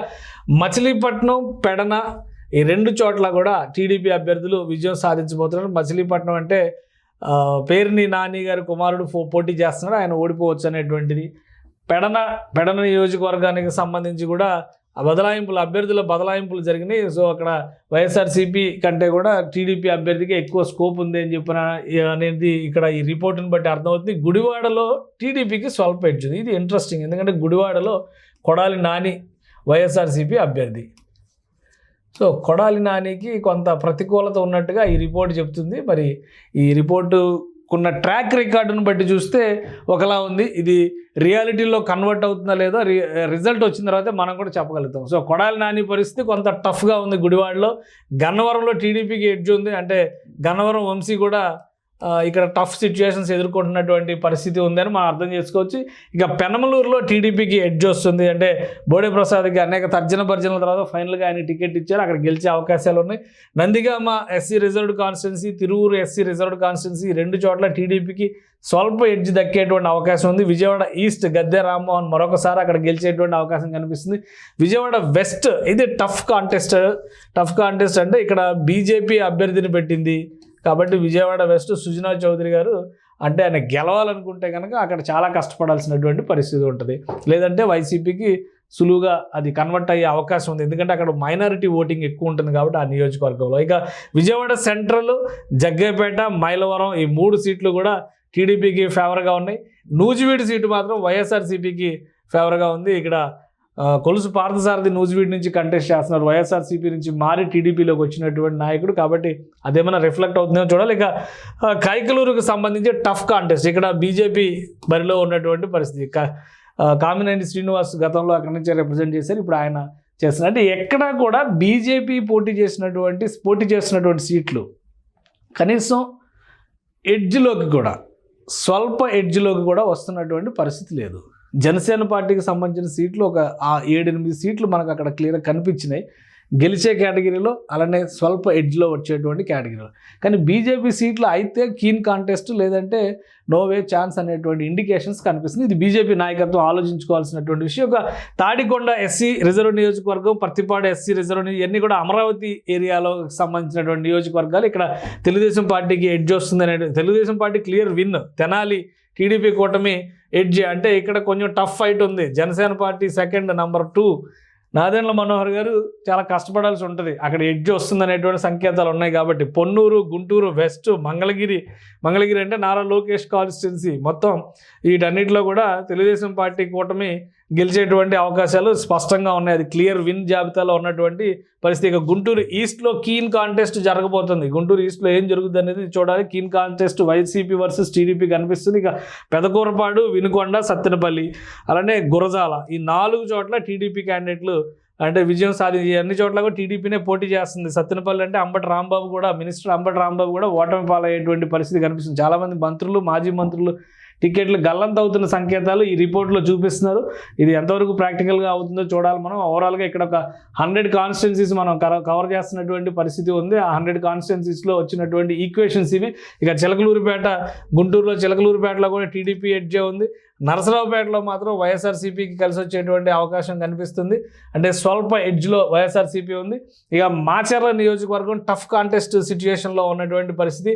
మచిలీపట్నం, పెడన ఈ 2 చోట్ల కూడా టీడీపీ అభ్యర్థులు విజయం సాధించబోతున్నారు. మచిలీపట్నం అంటే పేర్ని నాని గారి కుమారుడు పోటీ చేస్తున్నాడు, ఆయన ఓడిపోవచ్చు అనేటువంటిది. పెడన నియోజకవర్గానికి సంబంధించి కూడా అభ్యర్థుల బదలాయింపులు జరిగినాయి. సో అక్కడ వైఎస్ఆర్సీపీ కంటే కూడా టీడీపీ అభ్యర్థికి ఎక్కువ స్కోప్ ఉంది అని చెప్పిన అనేది ఇక్కడ ఈ రిపోర్ట్ని బట్టి అర్థమవుతుంది. గుడివాడలో టీడీపీకి స్వల్ప ఎడ్జ్ ఉంది. ఇది ఇంట్రెస్టింగ్, ఎందుకంటే గుడివాడలో కొడాలి నాని వైఎస్ఆర్సీపీ అభ్యర్థి. సో కొడాలి నానికి కొంత ప్రతికూలత ఉన్నట్టుగా ఈ రిపోర్ట్ చెప్తుంది. మరి ఈ రిపోర్టుకున్న ట్రాక్ రికార్డును బట్టి చూస్తే ఒకలా ఉంది. ఇది రియాలిటీలో కన్వర్ట్ అవుతుందా లేదో రిజల్ట్ వచ్చిన తర్వాత మనం కూడా చెప్పగలుగుతాం. సో కొడాలి నాని పరిస్థితి కొంత టఫ్గా ఉంది గుడివాడలో. గన్నవరంలో టీడీపీకి ఎడ్జ్ ఉంది, అంటే గన్నవరం వంశీ కూడా ఇక్కడ టఫ్ సిచ్యువేషన్స్ ఎదుర్కొంటున్నటువంటి పరిస్థితి ఉందని మనం అర్థం చేసుకోవచ్చు. ఇక పెనమలూరులో టీడీపీకి ఎడ్జ్ వస్తుంది, అంటే బోడే ప్రసాద్కి అనేక తర్జనల తర్వాత ఫైనల్గా ఆయన టికెట్ ఇచ్చారు, అక్కడ గెలిచే అవకాశాలు ఉన్నాయి. Nandigama SC reserved constituency, Tiruvuru SC reserved constituency 2 చోట్ల టీడీపీకి స్వల్ప ఎడ్జ్ దక్కేటువంటి అవకాశం ఉంది. విజయవాడ ఈస్ట్ గద్దె రామ్మోహన్ మరొకసారి అక్కడ గెలిచేటువంటి అవకాశం కనిపిస్తుంది. విజయవాడ వెస్ట్ ఇది టఫ్ కాంటెస్ట్ అంటే ఇక్కడ బీజేపీ అభ్యర్థిని పెట్టింది కాబట్టి విజయవాడ వెస్ట్ సుజనా చౌదరి గారు అంటే ఆయన గెలవాలనుకుంటే కనుక అక్కడ చాలా కష్టపడాల్సినటువంటి పరిస్థితి ఉంటుంది. లేదంటే వైసీపీకి సులువుగా అది కన్వర్ట్ అయ్యే అవకాశం ఉంది, ఎందుకంటే అక్కడ మైనారిటీ ఓటింగ్ ఎక్కువ ఉంటుంది కాబట్టి ఆ నియోజకవర్గంలో. ఇక విజయవాడ సెంట్రల్, జగ్గైపేట, మైలవరం ఈ 3 సీట్లు కూడా టీడీపీకి ఫేవర్గా ఉన్నాయి. నూజివీడు సీటు మాత్రం వైఎస్ఆర్సీపీకి ఫేవర్గా ఉంది. ఇక్కడ కొలుసు పార్థసారథి నూజివీడ్ నుంచి కంటెస్ట్ చేస్తున్నారు. వైఎస్ఆర్సీపీ నుంచి మారి టీడీపీలోకి వచ్చినటువంటి నాయకుడు కాబట్టి అదేమైనా రిఫ్లెక్ట్ అవుతుందో చూడాలి. ఇక కైకలూరుకు సంబంధించి టఫ్ కాంటెస్ట్, ఇక్కడ బీజేపీ బరిలో ఉన్నటువంటి పరిస్థితి. కామినేని శ్రీనివాస్ గతంలో అక్కడి నుంచి రిప్రజెంట్ చేశారు, ఇప్పుడు ఆయన చేస్తున్నారు. అంటే ఎక్కడా కూడా బీజేపీ పోటీ చేస్తున్నటువంటి సీట్లు కనీసం ఎడ్జ్లోకి కూడా, స్వల్ప ఎడ్జ్లోకి కూడా వస్తున్నటువంటి పరిస్థితి లేదు. జనసేన పార్టీకి సంబంధించిన సీట్లు ఒక 7-8 సీట్లు మనకు అక్కడ క్లియర్గా కనిపించినాయి గెలిచే కేటగిరీలో, అలానే స్వల్ప ఎడ్జ్లో వచ్చేటువంటి కేటగిరీలో. కానీ బీజేపీ సీట్లు అయితే కీన్ కాంటెస్ట్, లేదంటే నో వే ఛాన్స్ అనేటువంటి ఇండికేషన్స్ కనిపిస్తుంది. ఇది బీజేపీ నాయకత్వం ఆలోచించుకోవాల్సినటువంటి విషయం. ఒక తాడికొండ ఎస్సీ రిజర్వ్ నియోజకవర్గం, పత్తిపాడు ఎస్సీ రిజర్వ్, ఇవన్నీ కూడా అమరావతి ఏరియాలో సంబంధించినటువంటి నియోజకవర్గాలు. ఇక్కడ తెలుగుదేశం పార్టీకి ఎడ్జ్ వస్తుంది అనేది, Telugu Desam party clear win. Tenali TDP కూటమి ఎడ్జ్, అంటే ఇక్కడ కొంచెం టఫ్ ఫైట్ ఉంది. Janasena party second, number 2 Nadendla Manohar గారు చాలా కష్టపడాల్సి ఉంటుంది. అక్కడ ఎడ్జ్ వస్తుంది అనేటువంటి సంకేతాలు ఉన్నాయి కాబట్టి పొన్నూరు, గుంటూరు వెస్ట్, మంగళగిరి అంటే నారా లోకేష్ కాన్స్టిట్యున్సీ, మొత్తం వీటన్నిటిలో కూడా తెలుగుదేశం పార్టీ కూటమి గెలిచేటువంటి అవకాశాలు స్పష్టంగా ఉన్నాయి. అది క్లియర్ విన్ జాబితాలో ఉన్నటువంటి పరిస్థితి. ఇక గుంటూరు ఈస్ట్లో కీన్ కాంటెస్ట్ జరగబోతుంది. గుంటూరు ఈస్ట్లో ఏం జరుగుతుంది అనేది చూడాలి. Keen contest YCP versus TDP కనిపిస్తుంది. ఇక పెదకూరపాడు, వినుకొండ, సత్తెనపల్లి, అలానే గురజాల, ఈ 4 చోట్ల టీడీపీ క్యాండిడేట్లు అంటే విజయం సాధించి అన్ని చోట్ల కూడా టీడీపీనే పోటీ చేస్తుంది. సత్తెనపల్లి అంటే అంబటి రాంబాబు కూడా, మినిస్టర్ అంబటి రాంబాబు కూడా ఓటమి పాలయ్యేటువంటి పరిస్థితి కనిపిస్తుంది. చాలామంది మంత్రులు, మాజీ మంత్రులు టికెట్లు గల్లంత అవుతున్న సంకేతాలు ఈ రిపోర్ట్లో చూపిస్తున్నారు. ఇది ఎంతవరకు ప్రాక్టికల్గా అవుతుందో చూడాలి మనం. ఓవరాల్గా ఇక్కడ ఒక 100 కాన్స్టిట్యున్సీస్ మనం కవర్ చేస్తున్నటువంటి పరిస్థితి ఉంది. ఆ 100 కాన్స్టిట్యున్సీస్లో వచ్చినటువంటి ఈక్వేషన్స్ ఇవి. ఇక చిలకలూరుపేట, గుంటూరులో చిలకలూరుపేటలో కూడా టీడీపీ ఎడ్జే ఉంది. నరసరావుపేటలో మాత్రం వైఎస్ఆర్సీపీకి కలిసి వచ్చేటువంటి అవకాశం కనిపిస్తుంది. అంటే స్వల్ప ఎడ్జ్లో వైఎస్ఆర్సీపీ ఉంది. ఇక మాచర్ల నియోజకవర్గం టఫ్ కాంటెస్ట్ సిచ్యువేషన్లో ఉన్నటువంటి పరిస్థితి.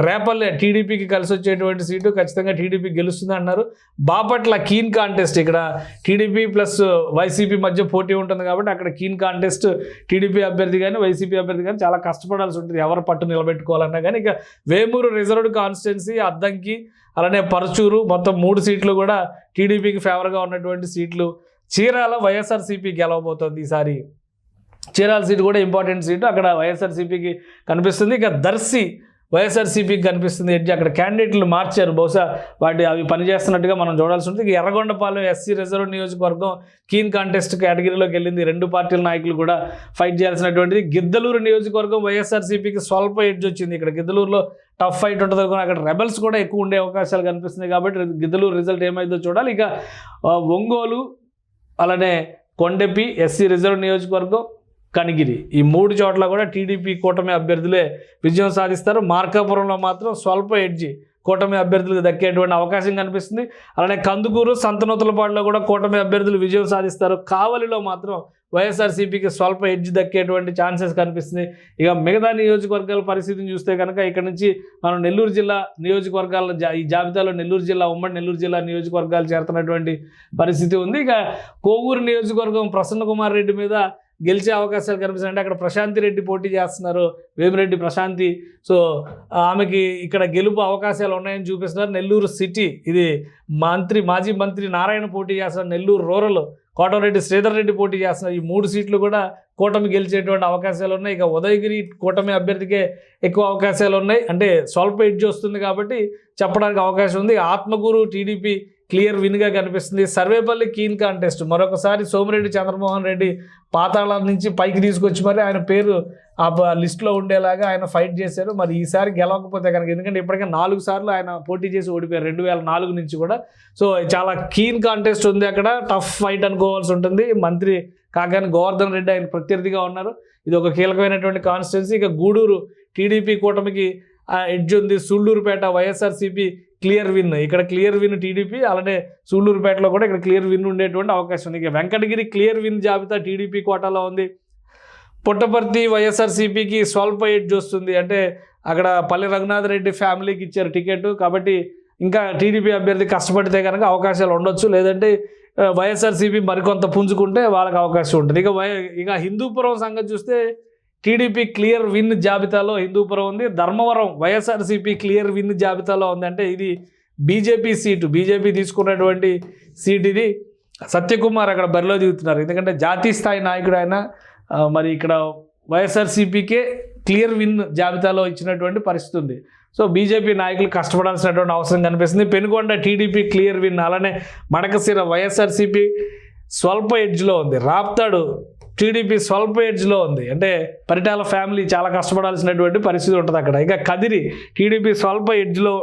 రేపల్లె టీడీపీకి కలిసి వచ్చేటువంటి సీటు, ఖచ్చితంగా టీడీపీ గెలుస్తుంది అన్నారు. బాపట్ల కీన్ కాంటెస్ట్, ఇక్కడ టీడీపీ ప్లస్ వైసీపీ మధ్య పోటీ ఉంటుంది కాబట్టి అక్కడ కీన్ కాంటెస్ట్. టీడీపీ అభ్యర్థి కానీ వైసీపీ అభ్యర్థి కానీ చాలా కష్టపడాల్సి ఉంటుంది ఎవరు పట్టు నిలబెట్టుకోవాలన్నా కానీ. ఇక వేమూరు రిజర్వ్డ్ కాన్స్టిట్యున్సీ, అద్దంకి, అలానే పరచూరు, మొత్తం 3 సీట్లు కూడా టీడీపీకి ఫేవర్గా ఉన్నటువంటి సీట్లు. చీరాల వైఎస్ఆర్సీపీ గెలవబోతోంది ఈసారి. చీరాల సీటు కూడా ఇంపార్టెంట్ సీటు, అక్కడ వైఎస్ఆర్సీపీకి కనిపిస్తుంది. ఇక దర్శి వైఎస్ఆర్సీపీకి కనిపిస్తుంది ఎడ్జ్. అక్కడ క్యాండిడేట్లు మార్చారు, బహుశా అవి పనిచేస్తున్నట్టుగా మనం చూడాల్సి ఉంటుంది. ఇక ఎర్రగొండపాలెం ఎస్సీ రిజర్వ్ నియోజకవర్గం కీన్ కాంటెస్ట్ కేటగిరీలోకి వెళ్ళింది. 2 పార్టీల నాయకులు కూడా ఫైట్ చేయాల్సినటువంటిది. గిద్దలూరు నియోజకవర్గం వైఎస్ఆర్సీపీకి స్వల్ప ఎడ్జ్ వచ్చింది. ఇక్కడ గిద్దలూరులో టఫ్ ఫైట్ ఉంటుంది, అక్కడ రెబల్స్ కూడా ఎక్కువ ఉండే అవకాశాలు కనిపిస్తుంది కాబట్టి గిద్దలూరు రిజల్ట్ ఏమైందో చూడాలి. ఇక ఒంగోలు, అలానే కొండెపి ఎస్సీ రిజర్వ్ నియోజకవర్గం, కనిగిరి, ఈ 3 చోట్ల కూడా టీడీపీ కూటమి అభ్యర్థులే విజయం సాధిస్తారు. మార్కాపురంలో మాత్రం స్వల్ప ఎడ్జి కూటమి అభ్యర్థులకు దక్కేటువంటి అవకాశం కనిపిస్తుంది. అలానే కందుకూరు, సంతనూతలపాడులో కూడా కూటమి అభ్యర్థులు విజయం సాధిస్తారు. కావలిలో మాత్రం వైఎస్ఆర్సీపీకి స్వల్ప ఎడ్జ్ దక్కేటువంటి ఛాన్సెస్ కనిపిస్తుంది. ఇక మిగతా నియోజకవర్గాల పరిస్థితిని చూస్తే కనుక ఇక్కడ నుంచి మనం నెల్లూరు జిల్లా నియోజకవర్గాల ఈ జాబితాలో నెల్లూరు జిల్లా, ఉమ్మడి నెల్లూరు జిల్లా నియోజకవర్గాలు చేరుతున్నటువంటి పరిస్థితి ఉంది. ఇక కోవూరు నియోజకవర్గం ప్రసన్న కుమార్ రెడ్డి మీద గెలిచే అవకాశాలు కనిపిస్తున్నాయి. అంటే అక్కడ ప్రశాంతి రెడ్డి పోటీ చేస్తున్నారు, వేమిరెడ్డి ప్రశాంతి. సో ఆమెకి ఇక్కడ గెలుపు అవకాశాలు ఉన్నాయని చూపిస్తున్నారు. నెల్లూరు సిటీ, ఇది మాజీ మంత్రి నారాయణ పోటీ చేస్తున్నారు. నెల్లూరు రూరల్ కోటమిరెడ్డి శ్రీధర్ రెడ్డి పోటీ చేస్తున్నారు. ఈ 3 సీట్లు కూడా కూటమి గెలిచేటువంటి అవకాశాలు ఉన్నాయి. ఇక ఉదయగిరి కూటమి అభ్యర్థికే ఎక్కువ అవకాశాలు ఉన్నాయి, అంటే స్వల్ప ఎడ్జ్ వస్తుంది కాబట్టి చెప్పడానికి అవకాశం ఉంది. ఆత్మకూరు టీడీపీ క్లియర్ విన్గా కనిపిస్తుంది. సర్వేపల్లి కీన్ కాంటెస్ట్, మరొకసారి సోమిరెడ్డి చంద్రమోహన్ రెడ్డి పాతాళం నుంచి పైకి తీసుకొచ్చి మరి ఆయన పేరు ఆ లిస్టులో ఉండేలాగా ఆయన ఫైట్ చేశారు. మరి ఈసారి గెలవకపోతే కనుక, ఎందుకంటే ఇప్పటికే 4 సార్లు ఆయన పోటీ చేసి ఓడిపోయారు 2004 నుంచి కూడా. సో చాలా కీన్ కాంటెస్ట్ ఉంది అక్కడ, టఫ్ ఫైట్ అనుకోవాల్సి ఉంటుంది. మంత్రి కాకాని గోవర్ధన్ రెడ్డి ఆయన ప్రత్యర్థిగా ఉన్నారు. ఇది ఒక కీలకమైనటువంటి కాన్స్టిట్యున్సీ. ఇక గూడూరు టీడీపీ కూటమికి ఎడ్జ్ ఉంది. సూళ్ళూరుపేట వైఎస్ఆర్సీపీ క్లియర్ విన్, ఇక్కడ క్లియర్ విన్ టీడీపీ, అలానే సూళ్ళూరుపేటలో కూడా ఇక్కడ క్లియర్ విన్ ఉండేటువంటి అవకాశం ఉంది. ఇక వెంకటగిరి క్లియర్ విన్ జాబితా టీడీపీ కోటాలో ఉంది. పుట్టపర్తి వైఎస్ఆర్సీపీకి స్వల్ప ఎడ్జ్ వస్తుంది, అంటే అక్కడ పల్లె రఘునాథ్ రెడ్డి ఫ్యామిలీకి ఇచ్చారు టికెట్ కాబట్టి ఇంకా టీడీపీ అభ్యర్థి కష్టపడితే కనుక అవకాశాలు ఉండొచ్చు, లేదంటే వైఎస్ఆర్సీపీ మరికొంత పుంజుకుంటే వాళ్ళకి అవకాశం ఉంటుంది. ఇక హిందూపురం సంగతి చూస్తే టీడీపీ క్లియర్ విన్ జాబితాలో హిందూపురం ఉంది. ధర్మవరం వైఎస్ఆర్సీపీ క్లియర్ విన్ జాబితాలో ఉంది, అంటే ఇది బీజేపీ సీటు, బీజేపీ తీసుకున్నటువంటి సీట్ ఇది. సత్యకుమార్ అక్కడ బరిలో దిగుతున్నారు. ఎందుకంటే జాతీయ స్థాయి నాయకుడు ఆయన. మరి ఇక్కడ వైఎస్ఆర్సీపీకే క్లియర్ విన్ జాబితాలో ఇచ్చినటువంటి పరిస్థితి ఉంది. సో బీజేపీ నాయకులు కష్టపడాల్సినటువంటి అవసరం కనిపిస్తుంది. పెనుగొండ టీడీపీ క్లియర్ విన్, అలానే మడకశిర వైఎస్ఆర్సీపీ స్వల్ప ఎడ్జ్లో ఉంది. రాప్తాడు టీడీపీ స్వల్ప ఎడ్జ్లో ఉంది. అంటే పరిటాల ఫ్యామిలీ చాలా కష్టపడాల్సినటువంటి పరిస్థితి ఉంటుంది అక్కడ. ఇక కదిరి టీడీపీ స్వల్ప ఎడ్జ్లో,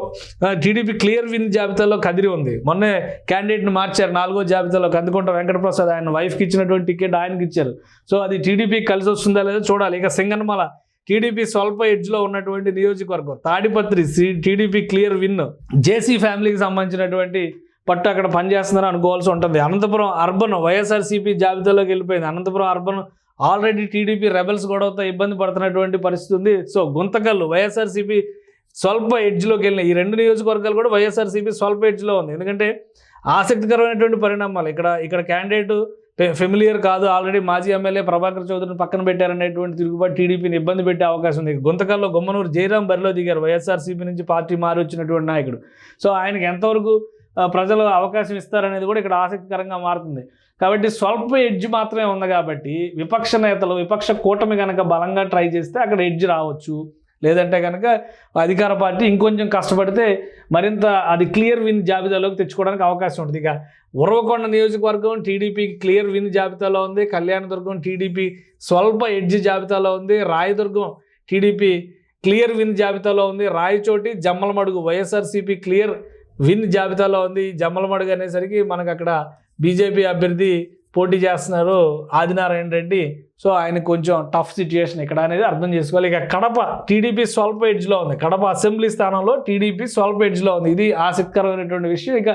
టీడీపీ క్లియర్ విన్ జాబితాలో కదిరి ఉంది. మొన్నే క్యాండిడేట్ని మార్చారు 4వ జాబితాలో. కందుకుంట వెంకటప్రసాద్ ఆయన వైఫ్కి ఇచ్చినటువంటి టికెట్ ఆయనకి ఇచ్చారు. సో అది టీడీపీకి కలిసి వస్తుందా లేదో చూడాలి. ఇక సింగనమల టీడీపీ స్వల్ప ఎడ్జ్లో ఉన్నటువంటి నియోజకవర్గం. తాడిపత్రి టీడీపీ క్లియర్ విన్, జేసీ ఫ్యామిలీకి సంబంధించినటువంటి పట్టు అక్కడ పనిచేస్తుందని అనుకోవాల్సి ఉంటుంది. అనంతపురం అర్బన్ వైఎస్ఆర్సీపీ జాబితాలోకి వెళ్ళిపోయింది. Anantapuram urban already TDP rebels గొడవతో ఇబ్బంది పడుతున్నటువంటి పరిస్థితి ఉంది. సో గుంతకల్లు వైఎస్ఆర్సీపీ స్వల్ప ఎడ్జ్లోకి వెళ్ళిన ఈ 2 నియోజకవర్గాలు కూడా వైఎస్ఆర్సీపీ స్వల్ప ఎడ్జ్లో ఉంది. ఎందుకంటే ఆసక్తికరమైనటువంటి పరిణామాలు. ఇక్కడ క్యాండిడేట్ ఫెమిలియర్ కాదు, ఆల్రెడీ మాజీ ఎమ్మెల్యే ప్రభాకర్ చౌదరిని పక్కన పెట్టారనేటువంటి తిరుగుబాటు టీడీపీని ఇబ్బంది పెట్టే అవకాశం ఉంది. గుంతకల్లో గుమ్మనూరు జయరాం బరిలో దిగారు, వైఎస్ఆర్సీపీ నుంచి పార్టీ మారి వచ్చినటువంటి నాయకుడు. సో ఆయనకి ఎంతవరకు ప్రజలు అవకాశం ఇస్తారనేది కూడా ఇక్కడ ఆసక్తికరంగా మారుతుంది. కాబట్టి స్వల్ప ఎడ్జ్ మాత్రమే ఉంది. కాబట్టి విపక్ష నేతలు, విపక్ష కూటమి కనుక బలంగా ట్రై చేస్తే అక్కడ ఎడ్జ్ రావచ్చు. లేదంటే కనుక అధికార పార్టీ ఇంకొంచెం కష్టపడితే మరింత అది క్లియర్ విన్ జాబితాలోకి తెచ్చుకోవడానికి అవకాశం ఉంటుంది. ఇక ఉరవకొండ నియోజకవర్గం టీడీపీకి క్లియర్ విన్ జాబితాలో ఉంది. కళ్యాణదుర్గం టీడీపీ స్వల్ప ఎడ్జ్ జాబితాలో ఉంది. రాయదుర్గం టీడీపీ క్లియర్ విన్ జాబితాలో ఉంది. రాయచోటి జమ్మలమడుగు వైఎస్ఆర్సీపీ క్లియర్ విన్ జాబితాలో ఉంది. జమ్మలమడుగు అనేసరికి మనకు అక్కడ బీజేపీ అభ్యర్థి పోటీ చేస్తున్నారు ఆదినారాయణ రెడ్డి. సో ఆయనకు కొంచెం టఫ్ సిచ్యుయేషన్ ఇక్కడ అనేది అర్థం చేసుకోవాలి. ఇక కడప టీడీపీ స్వల్ప ఎడ్జ్లో ఉంది. కడప అసెంబ్లీ స్థానంలో టీడీపీ స్వల్ప ఎడ్జ్లో ఉంది. ఇది ఆసక్తికరమైనటువంటి విషయం. ఇక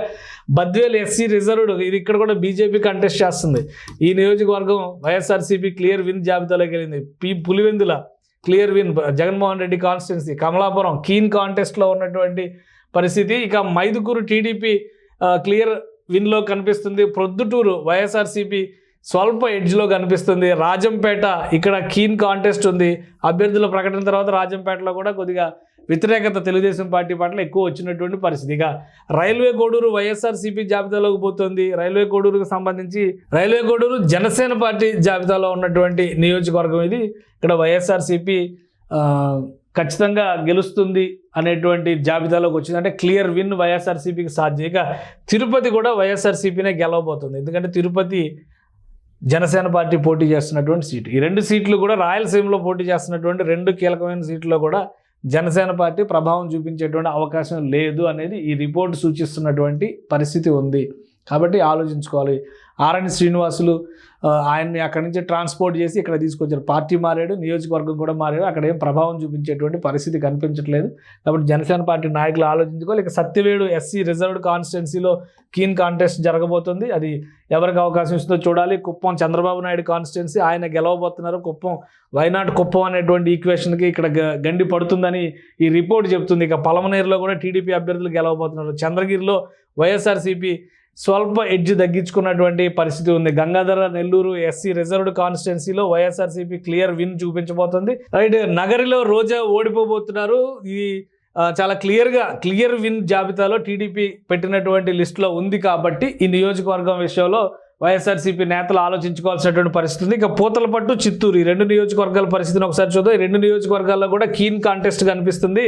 బద్వేలు ఎస్సీ రిజర్వ్డ్, ఇది ఇక్కడ కూడా బీజేపీ కంటెస్ట్ చేస్తుంది. ఈ నియోజకవర్గం వైఎస్ఆర్సీపీ క్లియర్ విన్ జాబితాలోకి వెళ్ళింది. Pulivendula clear win Jaganmohan Reddy constituency. Kamalapuram keen కాంటెస్ట్లో ఉన్నటువంటి పరిస్థితి. ఇక మైదుకూరు టీడీపీ క్లియర్ విన్లో కనిపిస్తుంది. ప్రొద్దుటూరు వైఎస్ఆర్సీపీ స్వల్ప ఎడ్జ్లో కనిపిస్తుంది. రాజంపేట ఇక్కడ కీన్ కాంటెస్ట్ ఉంది. అభ్యర్థుల ప్రకటన తర్వాత రాజంపేటలో కూడా కొద్దిగా వ్యతిరేకత తెలుగుదేశం పార్టీ పట్ల ఎక్కువ వచ్చినటువంటి పరిస్థితి. ఇక రైల్వే కోడూరు వైఎస్ఆర్సీపీ జాబితాలోకి పోతుంది. రైల్వే కోడూరుకు సంబంధించి రైల్వే కోడూరు జనసేన పార్టీ జాబితాలో ఉన్నటువంటి నియోజకవర్గం ఇది. ఇక్కడ వైఎస్ఆర్సీపీ ఖచ్చితంగా గెలుస్తుంది అనేటువంటి జాబితాలోకి వచ్చింది. అంటే క్లియర్ విన్ వైఎస్ఆర్సీపీకి సాధ్యం. ఇక తిరుపతి కూడా వైఎస్ఆర్సీపీనే గెలవబోతుంది. ఎందుకంటే తిరుపతి జనసేన పార్టీ పోటీ చేస్తున్నటువంటి సీటు. ఈ 2 సీట్లు కూడా రాయలసీమలో పోటీ చేస్తున్నటువంటి 2 కీలకమైన సీట్లలో కూడా జనసేన పార్టీ ప్రభావం చూపించేటువంటి అవకాశం లేదు అనేది ఈ రిపోర్ట్ సూచిస్తున్నటువంటి పరిస్థితి ఉంది. కాబట్టి ఆలోచించుకోవాలి. ఆర్ఎన్ శ్రీనివాసులు ఆయన్ని అక్కడి నుంచి ట్రాన్స్పోర్ట్ చేసి ఇక్కడ తీసుకొచ్చారు. పార్టీ మారాడు, నియోజకవర్గం కూడా మారాడు. అక్కడ ఏం ప్రభావం చూపించేటువంటి పరిస్థితి కనిపించట్లేదు. కాబట్టి జనసేన పార్టీ నాయకులు ఆలోచించుకోవాలి. ఇక సత్యవేడు ఎస్సీ రిజర్వ్డ్ కాన్స్టిట్యున్సీలో కీన్ కాంటెస్ట్ జరగబోతుంది. అది ఎవరికి అవకాశం ఇస్తుందో చూడాలి. కుప్పం చంద్రబాబు నాయుడు కాన్స్టిట్యున్సీ, ఆయన గెలవబోతున్నారు. కుప్పం వైనాట్ కుప్పం అనేటువంటి ఈక్వేషన్కి ఇక్కడ గండి పడుతుందని ఈ రిపోర్ట్ చెప్తుంది. ఇక పలమనేరులో కూడా టీడీపీ అభ్యర్థులు గెలవబోతున్నారు. చంద్రగిరిలో వైఎస్ఆర్సీపీ స్వల్ప ఎడ్జ్ తగ్గించుకున్నటువంటి పరిస్థితి ఉంది. గంగాధర నెల్లూరు ఎస్సీ రిజర్వ్డ్ కాన్స్టిట్యున్సీలో వైఎస్ఆర్సీపీ క్లియర్ విన్ చూపించబోతుంది. రైట్, నగరిలో రోజా ఓడిపోబోతున్నారు. ఇది చాలా క్లియర్ విన్ జాబితాలో టీడీపీ పెట్టినటువంటి లిస్టులో ఉంది. కాబట్టి ఈ నియోజకవర్గం విషయంలో వైఎస్ఆర్సీపీ నేతలు ఆలోచించుకోవాల్సినటువంటి పరిస్థితి ఉంది. ఇక పూతలపట్టు, చిత్తూరు ఈ 2 నియోజకవర్గాల పరిస్థితిని ఒకసారి చూద్దాం. ఈ 2 నియోజకవర్గాల్లో కూడా కీన్ కాంటెస్ట్ కనిపిస్తుంది.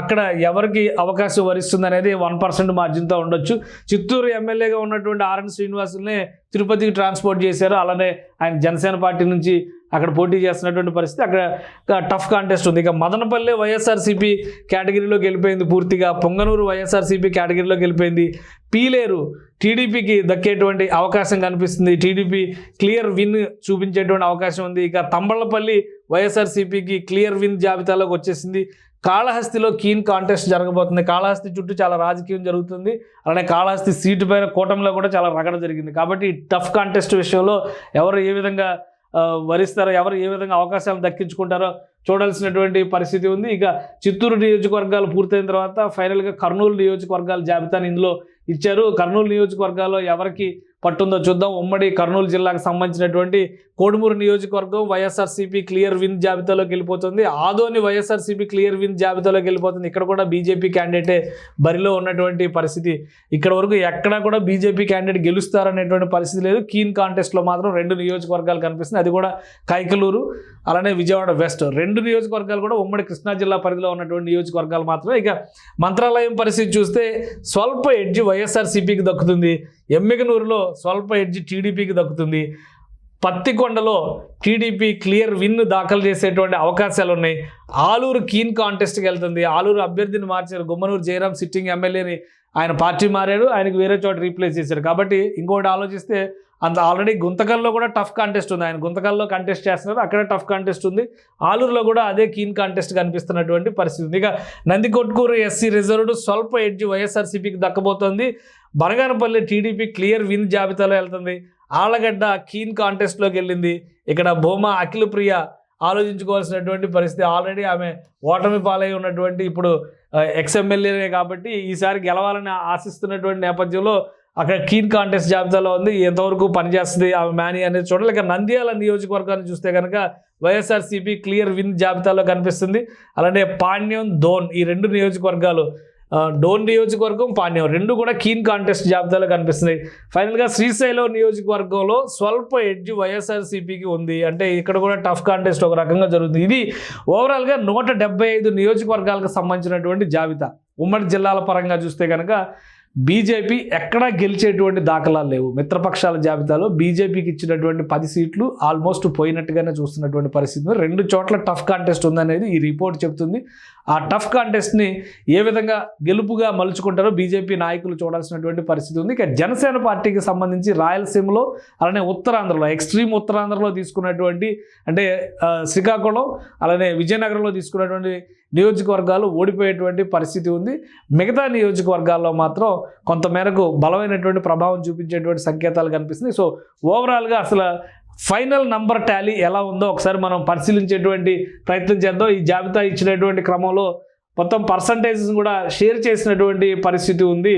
అక్కడ ఎవరికి అవకాశం వరిస్తుంది అనేది 1% మార్జిన్తో ఉండొచ్చు. చిత్తూరు ఎమ్మెల్యేగా ఉన్నటువంటి ఆర్ఎన్ శ్రీనివాసుల్ని తిరుపతికి ట్రాన్స్పోర్ట్ చేశారు. అలానే ఆయన జనసేన పార్టీ నుంచి అక్కడ పోటీ చేస్తున్నటువంటి పరిస్థితి. అక్కడ టఫ్ కాంటెస్ట్ ఉంది. ఇక మదనపల్లె వైఎస్ఆర్సీపీ కేటగిరీలోకి వెళ్ళిపోయింది పూర్తిగా. పొంగనూరు వైఎస్ఆర్సీపీ కేటగిరీలోకి వెళ్ళిపోయింది. పీలేరు టీడీపీకి దక్కేటువంటి అవకాశం కనిపిస్తుంది. టీడీపీ క్లియర్ విన్ చూపించేటువంటి అవకాశం ఉంది. ఇక తంబళ్లపల్లి వైఎస్ఆర్సీపీకి క్లియర్ విన్ జాబితాలోకి వచ్చేసింది. కాళహస్తిలో కీన్ కాంటెస్ట్ జరగబోతుంది. కాళహస్తి చుట్టూ చాలా రాజకీయం జరుగుతుంది. అలానే కాళహస్తి సీటు పైన కూటమిలో కూడా చాలా రగడ జరిగింది. కాబట్టి టఫ్ కాంటెస్ట్ విషయంలో ఎవరు ఏ విధంగా వరిస్తారో, ఎవరు ఏ విధంగా అవకాశాలు దక్కించుకుంటారో చూడాల్సినటువంటి పరిస్థితి ఉంది. ఇక చిత్తూరు నియోజకవర్గాలు పూర్తయిన తర్వాత ఫైనల్గా కర్నూలు నియోజకవర్గాల జాబితాని ఇందులో ఇచ్చారు. కర్నూలు నియోజకవర్గాల్లో ఎవరికి పట్టుందో చూద్దాం. ఉమ్మడి కర్నూలు జిల్లాకు సంబంధించినటువంటి కోడుమూరు నియోజకవర్గం వైఎస్ఆర్సీపీ క్లియర్ విన్ జాబితాలోకి వెళ్ళిపోతుంది. ఆదోని వైఎస్ఆర్సీపీ క్లియర్ విన్ జాబితాలోకి వెళ్ళిపోతుంది. ఇక్కడ కూడా బీజేపీ క్యాండిడేటే బరిలో ఉన్నటువంటి పరిస్థితి. ఇక్కడ వరకు ఎక్కడా కూడా బీజేపీ క్యాండిడేట్ గెలుస్తారనేటువంటి పరిస్థితి లేదు. కీన్ కాంటెస్ట్లో మాత్రం 2 నియోజకవర్గాలు కనిపిస్తుంది. అది కూడా కైకలూరు అలానే విజయవాడ వెస్ట్ 2 నియోజకవర్గాలు కూడా ఉమ్మడి కృష్ణా జిల్లా పరిధిలో ఉన్నటువంటి నియోజకవర్గాలు మాత్రమే. ఇక మంత్రాలయం పరిస్థితి చూస్తే స్వల్ప ఎడ్జ్ వైఎస్ఆర్సీపీకి దక్కుతుంది. ఎమ్మిగనూరులో స్వల్ప ఎడ్జ్ టీడీపీకి దక్కుతుంది. పత్తికొండలో టీడీపీ క్లియర్ విన్ దాఖలు చేసేటువంటి అవకాశాలు ఉన్నాయి. ఆలూరు కీన్ కాంటెస్ట్కి వెళ్తుంది. ఆలూరు అభ్యర్థిని మార్చారు. గుమ్మనూరు జయరాం సిట్టింగ్ ఎమ్మెల్యేని ఆయన పార్టీ మారాడు, ఆయనకు వేరే చోట రీప్లేస్ చేశారు. కాబట్టి ఇంకోటి ఆలోచిస్తే అంత ఆల్రెడీ గుంతకల్లో కూడా టఫ్ కాంటెస్ట్ ఉంది. ఆయన గుంతకల్లో కంటెస్ట్ చేస్తున్నారు, అక్కడ టఫ్ కాంటెస్ట్ ఉంది. ఆలూరులో కూడా అదే కీన్ కాంటెస్ట్ కనిపిస్తున్నటువంటి పరిస్థితి ఉంది. ఇక నందికొట్కూరు ఎస్సీ రిజర్వ్డ్ స్వల్ప ఎడ్జ్ వైఎస్ఆర్సీపీకి దక్కబోతోంది. బనగానపల్లి టీడీపీ క్లియర్ విన్ జాబితాలో వెళ్తుంది. ఆళ్లగడ్డ కీన్ కాంటెస్ట్లోకి వెళ్ళింది. ఇక్కడ భూమా అఖిల ప్రియ ఆలోచించుకోవాల్సినటువంటి పరిస్థితి. ఆల్రెడీ ఆమె ఓటమి పాలై ఉన్నటువంటి ఇప్పుడు ఎక్స్ఎమ్మెల్యేనే కాబట్టి ఈసారి గెలవాలని ఆశిస్తున్నటువంటి నేపథ్యంలో అక్కడ కీన్ కాంటెస్ట్ జాబితాలో ఉంది. ఎంతవరకు పనిచేస్తుంది ఆమె మేనీ అనేది చూడాలి. ఇక నంద్యాల నియోజకవర్గాన్ని చూస్తే కనుక వైఎస్ఆర్సీపీ క్లియర్ విన్ జాబితాలో కనిపిస్తుంది. అలానే పాణ్యం, డోన్ ఈ 2 నియోజకవర్గాలు, డోన్ నియోజకవర్గం, పాణ్యం 2 కూడా కీన్ కాంటెస్ట్ జాబితాలో కనిపిస్తున్నాయి. ఫైనల్గా శ్రీశైలం నియోజకవర్గంలో స్వల్ప ఎడ్జ్ వైఎస్ఆర్సీపీకి ఉంది. అంటే ఇక్కడ కూడా టఫ్ కాంటెస్ట్ ఒక రకంగా జరుగుతుంది. ఇది ఓవరాల్గా 175 నియోజకవర్గాలకు సంబంధించినటువంటి జాబితా. ఉమ్మడి జిల్లాల పరంగా చూస్తే కనుక బీజేపీ ఎక్కడా గెలిచేటువంటి దాఖలాలు లేవు. మిత్రపక్షాల జాబితాలో బీజేపీకి ఇచ్చినటువంటి 10 సీట్లు ఆల్మోస్ట్ పోయినట్టుగానే చూస్తున్నటువంటి పరిస్థితి. 2 చోట్ల టఫ్ కాంటెస్ట్ ఉందనేది ఈ రిపోర్ట్ చెబుతుంది. ఆ టఫ్ కాంటెస్ట్ని ఏ విధంగా గెలుపుగా మలుచుకుంటారో బీజేపీ నాయకులు చూడాల్సినటువంటి పరిస్థితి ఉంది. ఇక జనసేన పార్టీకి సంబంధించి రాయలసీమలో అలానే ఉత్తరాంధ్రలో, ఎక్స్ట్రీమ్ ఉత్తరాంధ్రలో తీసుకున్నటువంటి అంటే శ్రీకాకుళం అలానే విజయనగరంలో తీసుకున్నటువంటి నియోజకవర్గాలు ఓడిపోయేటువంటి పరిస్థితి ఉంది. మిగతా నియోజకవర్గాల్లో మాత్రం కొంతమేరకు బలమైనటువంటి ప్రభావం చూపించేటువంటి సంకేతాలు కనిపిస్తున్నాయి. సో ఓవరాల్గా అసలు ఫైనల్ నంబర్ టాలీ ఎలా ఉందో ఒకసారి మనం పరిశీలించేటువంటి ప్రయత్నం చేద్దాం. ఈ జాబితా ఇచ్చినటువంటి క్రమంలో మొత్తం పర్సంటేజెస్ కూడా షేర్ చేసినటువంటి పరిస్థితి ఉంది.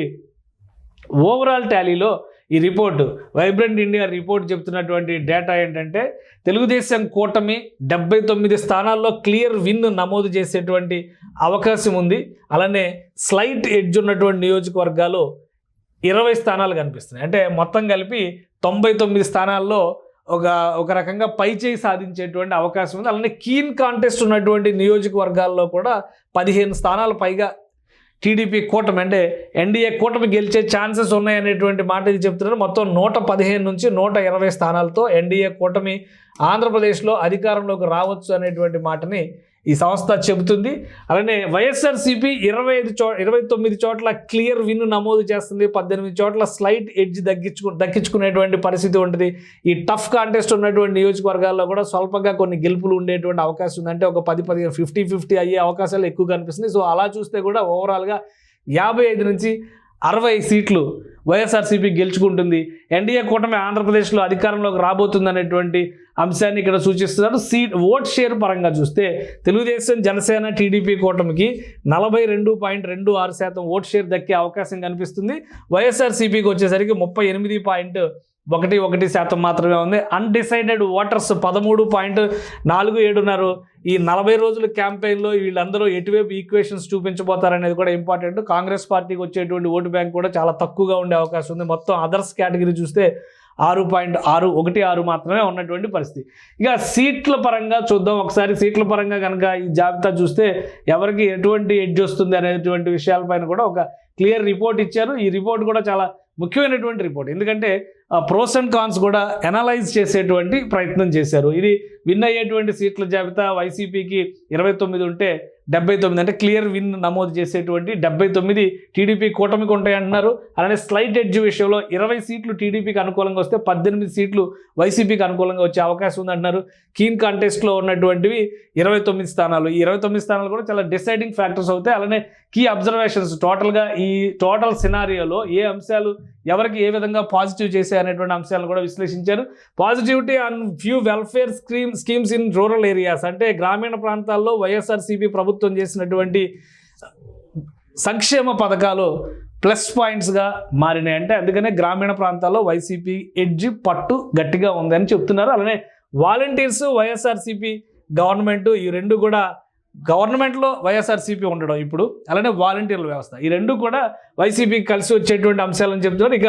ఓవరాల్ టాలీలో ఈ రిపోర్టు వైబ్రెంట్ ఇండియా రిపోర్ట్ చెప్తున్నటువంటి డేటా ఏంటంటే తెలుగుదేశం కూటమి 79 స్థానాల్లో క్లియర్ విన్ నమోదు చేసేటువంటి అవకాశం ఉంది. అలానే స్లైట్ ఎడ్జ్ ఉన్నటువంటి నియోజకవర్గాలు 20 స్థానాలు కనిపిస్తున్నాయి. అంటే మొత్తం కలిపి 99 స్థానాల్లో ఒక రకంగా పైచేయి సాధించేటువంటి అవకాశం ఉంది. అలానే కీన్ కాంటెస్ట్ ఉన్నటువంటి నియోజకవర్గాల్లో కూడా 15 స్థానాలు పైగా టీడీపీ కూటమి అంటే ఎన్డీఏ కూటమి గెలిచే ఛాన్సెస్ ఉన్నాయనేటువంటి మాట ఇది చెప్తున్నారు. మొత్తం 115 నుంచి 120 స్థానాలతో ఎన్డీఏ కూటమి ఆంధ్రప్రదేశ్లో అధికారంలోకి రావచ్చు అనేటువంటి మాటని ఈ సంస్థ చెబుతుంది. అలానే వైఎస్ఆర్సీపీ 29 చోట్ల క్లియర్ విన్ నమోదు చేస్తుంది. 18 చోట్ల స్లైట్ ఎడ్జ్ దక్కించుకునేటువంటి పరిస్థితి ఉంటుంది. ఈ టఫ్ కాంటెస్ట్ ఉన్నటువంటి నియోజకవర్గాల్లో కూడా స్వల్పంగా కొన్ని గెలుపులు ఉండేటువంటి అవకాశం ఉంది. అంటే ఒక 10-15 50-50 అయ్యే అవకాశాలు ఎక్కువ కనిపిస్తుంది. సో అలా చూస్తే కూడా ఓవరాల్గా 55 నుంచి 60 సీట్లు వైఎస్ఆర్సీపీ గెలుచుకుంటుంది. ఎన్డీఏ కూటమి ఆంధ్రప్రదేశ్లో అధికారంలోకి రాబోతుంది అనేటువంటి అంశాన్ని ఇక్కడ సూచిస్తున్నారు. ఓట్ షేర్ పరంగా చూస్తే తెలుగుదేశం, జనసేన, టీడీపీ కూటమికి 42.26% ఓట్ షేర్ దక్కే అవకాశం కనిపిస్తుంది. వైఎస్ఆర్సీపీకి వచ్చేసరికి 38.11% మాత్రమే ఉంది. అన్డిసైడెడ్ ఓటర్స్ 13.47 ఉన్నారు. ఈ 40 రోజుల క్యాంపెయిన్లో వీళ్ళందరూ ఎటువైపు ఈక్వేషన్స్ చూపించబోతారనేది కూడా ఇంపార్టెంట్. కాంగ్రెస్ పార్టీకి వచ్చేటువంటి ఓటు బ్యాంక్ కూడా చాలా తక్కువగా ఉండే అవకాశం ఉంది. మొత్తం అదర్స్ కేటగిరీ చూస్తే 6.616 మాత్రమే ఉన్నటువంటి పరిస్థితి. ఇక సీట్ల పరంగా చూద్దాం ఒకసారి. సీట్ల పరంగా కనుక ఈ జాబితా చూస్తే ఎవరికి ఎటువంటి ఎడ్జ్ వస్తుంది అనేటువంటి విషయాలపైన కూడా ఒక క్లియర్ రిపోర్ట్ ఇచ్చారు. ఈ రిపోర్ట్ కూడా చాలా ముఖ్యమైనటువంటి రిపోర్ట్. ఎందుకంటే ప్రోస్ అండ్ కాన్స్ కూడా ఎనలైజ్ చేసేటువంటి ప్రయత్నం చేశారు. ఇది విన్ అయ్యేటువంటి సీట్ల జాబితా వైసీపీకి 29 ఉంటే 79 అంటే క్లియర్ విన్ నమోదు చేసేటువంటి 79 టీడీపీ కూటమికి ఉంటాయి అంటున్నారు. అలానే స్లైట్ ఎడ్జ్ విషయంలో 20 సీట్లు టీడీపీకి అనుకూలంగా వస్తే 18 సీట్లు వైసీపీకి అనుకూలంగా వచ్చే అవకాశం ఉంది అంటున్నారు. కీన్ కాంటెస్ట్లో ఉన్నటువంటివి 29 స్థానాలు. ఈ 29 స్థానాలు కూడా చాలా డిసైడింగ్ ఫ్యాక్టర్స్ అవుతాయి. అలానే కీ అబ్జర్వేషన్స్ టోటల్గా ఈ టోటల్ సినారియోలో ఏ అంశాలు ఎవరికి ఏ విధంగా పాజిటివ్ చేసే అనేటువంటి అంశాలను కూడా విశ్లేషించారు. Positivity on few welfare schemes in rural areas అంటే గ్రామీణ ప్రాంతాల్లో వైఎస్ఆర్సీపీ ప్రభుత్వం చేసినటువంటి సంక్షేమ పథకాలు ప్లస్ పాయింట్స్గా మారినాయి. అంటే అందుకనే గ్రామీణ ప్రాంతాల్లో వైసీపీ ఎడ్జ్ పట్టు గట్టిగా ఉందని చెప్తున్నారు. అలానే వాలంటీర్స్, వైఎస్ఆర్సీపీ గవర్నమెంట్, ఈ రెండు కూడా గవర్నమెంట్లో వైఎస్ఆర్సీపీ ఉండడం ఇప్పుడు, అలానే వాలంటీర్ల వ్యవస్థ, ఈ రెండు కూడా వైసీపీకి కలిసి వచ్చేటువంటి అంశాలని చెప్తున్నారు. ఇక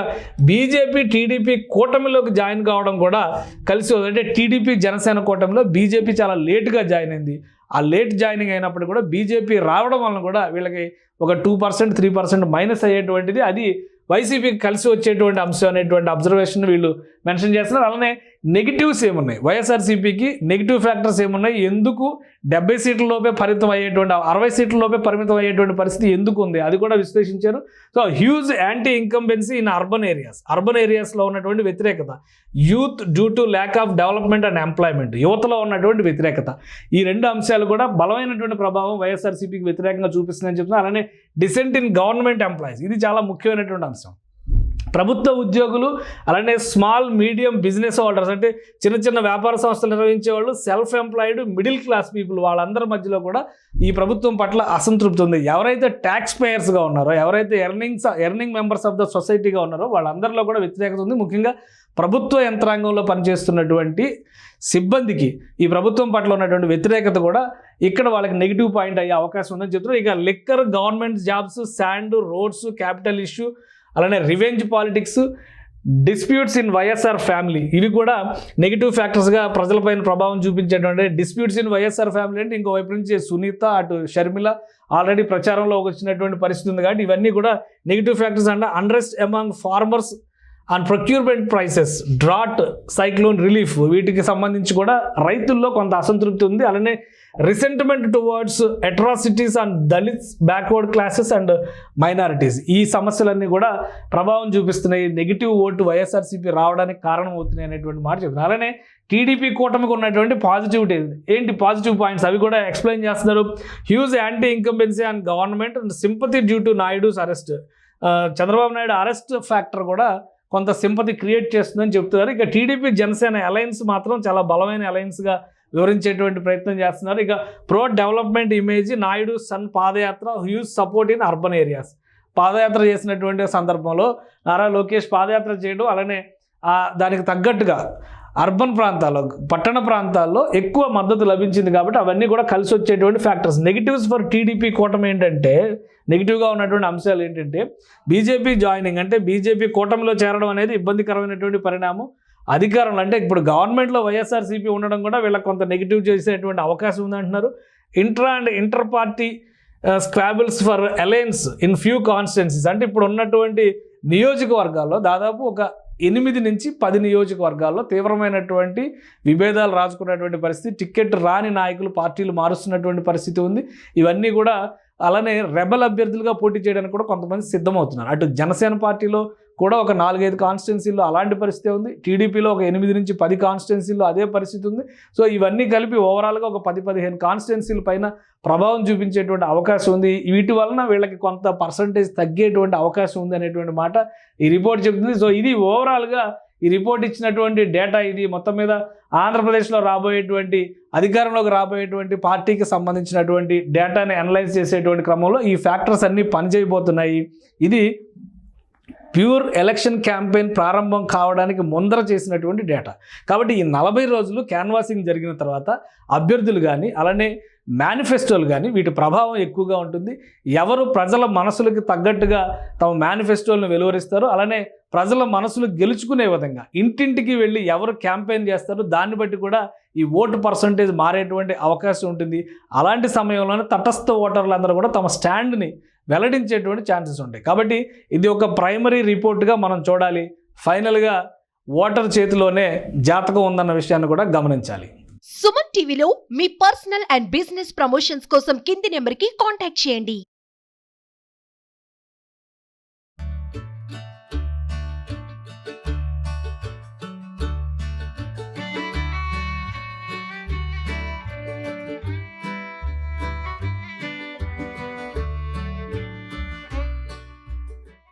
బీజేపీ టీడీపీ కూటమిలోకి జాయిన్ కావడం కూడా కలిసి, అంటే టీడీపీ జనసేన కూటమిలో బీజేపీ చాలా లేటుగా జాయిన్ అయింది. ఆ లేట్ జాయినింగ్ అయినప్పుడు కూడా బీజేపీ రావడం వలన కూడా వీళ్ళకి ఒక 2%, 3% మైనస్ అయ్యేటువంటిది, అది వైసీపీకి కలిసి వచ్చేటువంటి అంశం అనేటువంటి అబ్జర్వేషన్ వీళ్ళు మెన్షన్ చేస్తున్నారు. అలానే నెగిటివ్స్ ఏమున్నాయి, వైఎస్ఆర్సీపీకి నెగిటివ్ ఫ్యాక్టర్స్ ఏమున్నాయి, ఎందుకు 70 సీట్లలోపే పరిమితం అయ్యేటువంటి 60 సీట్లలోపే పరిమితం అయ్యేటువంటి పరిస్థితి ఎందుకు ఉంది, అది కూడా విశ్లేషించారు. So huge anti incumbency in urban ఏరియాస్లో ఉన్నటువంటి వ్యతిరేకత, youth due to lack of development and employment, యువతలో ఉన్నటువంటి వ్యతిరేకత, ఈ రెండు అంశాలు కూడా బలమైనటువంటి ప్రభావం వైఎస్ఆర్సీపీకి వ్యతిరేకంగా చూపిస్తుందని చెప్తున్నారు. అలానే డిసెంట్ ఇన్ గవర్నమెంట్ ఎంప్లాయీస్, ఇది చాలా ముఖ్యమైనటువంటి అంశం. ప్రభుత్వ ఉద్యోగులు, అలానే స్మాల్ మీడియం బిజినెస్ హోల్డర్స్, అంటే చిన్న చిన్న వ్యాపార సంస్థలు నిర్వహించే వాళ్ళు, self employed, middle class people, వాళ్ళందరి మధ్యలో కూడా ఈ ప్రభుత్వం పట్ల అసంతృప్తి ఉంది. ఎవరైతే ట్యాక్స్ పేయర్స్గా ఉన్నారో, ఎవరైతే ఎర్నింగ్ మెంబర్స్ ఆఫ్ ద సొసైటీగా ఉన్నారో వాళ్ళందరిలో కూడా వ్యతిరేకత ఉంది. ముఖ్యంగా ప్రభుత్వ యంత్రాంగంలో పనిచేస్తున్నటువంటి సిబ్బందికి ఈ ప్రభుత్వం పట్ల ఉన్నటువంటి వ్యతిరేకత కూడా ఇక్కడ వాళ్ళకి నెగిటివ్ పాయింట్ అయ్యే అవకాశం ఉందని చెప్తున్నారు. ఇక liquor, government jobs, sand, roads, capital issue, అలానే revenge politics, disputes in YSR family, ఇవి కూడా నెగిటివ్ ఫ్యాక్టర్స్గా ప్రజలపైన ప్రభావం చూపించేటువంటి. డిస్ప్యూట్స్ ఇన్ వైఎస్ఆర్ ఫ్యామిలీ అంటే ఇంకోవైపు నుంచి సునీత, అటు షర్మిల ఆల్రెడీ ప్రచారంలో వచ్చినటువంటి పరిస్థితి ఉంది కాబట్టి ఇవన్నీ కూడా నెగిటివ్ ఫ్యాక్టర్స్. అంటే unrest among farmers and procurement prices, drought, cyclone relief, వీటికి సంబంధించి కూడా రైతుల్లో కొంత అసంతృప్తి ఉంది. అలానే resentment towards atrocities and Dalits, backward classes and minorities, ఈ సమస్యలన్నీ కూడా ప్రభావం చూపిస్తున్నాయి. నెగిటివ్ ఓటు వైఎస్ఆర్సీపీ రావడానికి కారణం అవుతున్నాయి అనేటువంటి మాట చెప్తున్నారు. అలానే టీడీపీ కూటమికి ఉన్నటువంటి పాజిటివిటీ ఏంటి, పాజిటివ్ పాయింట్స్ అవి కూడా ఎక్స్ప్లెయిన్ చేస్తున్నారు. Huge anti incumbency and government and sympathy due to Naidu's arrest, Chandrababu Naidu arrest factor కూడా కొంత సింపతి క్రియేట్ చేస్తుందని చెప్తున్నారు. ఇక టీడీపీ జనసేన అలయన్స్ మాత్రం చాలా బలమైన అలయన్స్గా వివరించేటువంటి ప్రయత్నం చేస్తున్నారు. ఇక pro development image, Naidu son padayatra, huge support in urban areas, padayatra చేసినటువంటి సందర్భంలో నారా లోకేష్ పాదయాత్ర చేయడం, అలానే దానికి తగ్గట్టుగా అర్బన్ ప్రాంతాల్లో, పట్టణ ప్రాంతాల్లో ఎక్కువ మద్దతు లభించింది కాబట్టి అవన్నీ కూడా కలిసి వచ్చేటువంటి ఫ్యాక్టర్స్. నెగిటివ్స్ ఫర్ టీడీపీ కూటమి ఏంటంటే, నెగిటివ్గా ఉన్నటువంటి అంశాలు ఏంటంటే, బీజేపీ జాయినింగ్, అంటే బీజేపీ కూటమిలో చేరడం అనేది ఇబ్బందికరమైనటువంటి పరిణామం. అధికారంలో అంటే ఇప్పుడు గవర్నమెంట్లో వైఎస్ఆర్సీపీ ఉండడం కూడా వీళ్ళకి కొంత నెగిటివ్ చేసేటువంటి అవకాశం ఉందంటున్నారు. Inter party squabbles for alliance in few constituencies, అంటే ఇప్పుడు ఉన్నటువంటి నియోజకవర్గాల్లో దాదాపు ఒక 8 నుంచి 10 నియోజకవర్గాల్లో తీవ్రమైనటువంటి విభేదాలు రాజుకున్నటువంటి పరిస్థితి, టికెట్ రాని నాయకులు పార్టీలు మారుస్తున్నటువంటి పరిస్థితి ఉంది. ఇవన్నీ కూడా అలానే రెబల్ అభ్యర్థులుగా పోటీ చేయడానికి కూడా కొంతమంది సిద్ధమవుతున్నారు. అటు జనసేన పార్టీలో కూడా ఒక 4-5 కాన్స్టిట్యున్సీల్లో అలాంటి పరిస్థితి ఉంది. టీడీపీలో ఒక 8 నుంచి 10 కాన్స్టిట్యున్సీల్లో అదే పరిస్థితి ఉంది. సో ఇవన్నీ కలిపి ఓవరాల్గా ఒక 10-15 కాన్స్టిట్యున్సీల పైన ప్రభావం చూపించేటువంటి అవకాశం ఉంది. వీటి వలన వీళ్ళకి కొంత పర్సంటేజ్ తగ్గేటువంటి అవకాశం ఉంది అనేటువంటి మాట ఈ రిపోర్ట్ చెబుతుంది. సో ఇది ఓవరాల్గా ఈ రిపోర్ట్ ఇచ్చినటువంటి డేటా. ఇది మొత్తం మీద ఆంధ్రప్రదేశ్లో రాబోయేటువంటి, అధికారంలోకి రాబోయేటువంటి పార్టీకి సంబంధించినటువంటి డేటాని అనలైజ్ చేసేటువంటి క్రమంలో ఈ ఫ్యాక్టర్స్ అన్నీ పనిచేయబోతున్నాయి. ఇది ప్యూర్ ఎలక్షన్ క్యాంపెయిన్ ప్రారంభం కావడానికి ముందర చేసినటువంటి డేటా. కాబట్టి ఈ 40 రోజులు క్యాన్వాసింగ్ జరిగిన తర్వాత అభ్యర్థులు కానీ, అలానే మేనిఫెస్టోలు కానీ, వీటి ప్రభావం ఎక్కువగా ఉంటుంది. ఎవరు ప్రజల మనసులకు తగ్గట్టుగా తమ మేనిఫెస్టోలను వెలువరిస్తారో, అలానే ప్రజల మనసులు గెలుచుకునే విధంగా ఇంటింటికి వెళ్ళి ఎవరు క్యాంపెయిన్ చేస్తారో దాన్ని బట్టి కూడా ఈ ఓటు పర్సంటేజ్ మారేటువంటి అవకాశం ఉంటుంది. అలాంటి సమయంలోనే తటస్థ ఓటర్లందరూ కూడా తమ స్టాండ్ని వెల్లడించేటువంటి ఛాన్సెస్ ఉంటాయి. కాబట్టి ఇది ఒక ప్రైమరీ రిపోర్ట్గా మనం చూడాలి. ఫైనల్గా ఓటర్ చేతిలోనే జాతకం ఉందన్న విషయాన్ని కూడా గమనించాలి. సుమన్ టీవీలో మీ పర్సనల్ అండ్ బిజినెస్ ప్రమోషన్స్ కోసం కింది నెంబర్కి కాంటాక్ట్ చేయండి.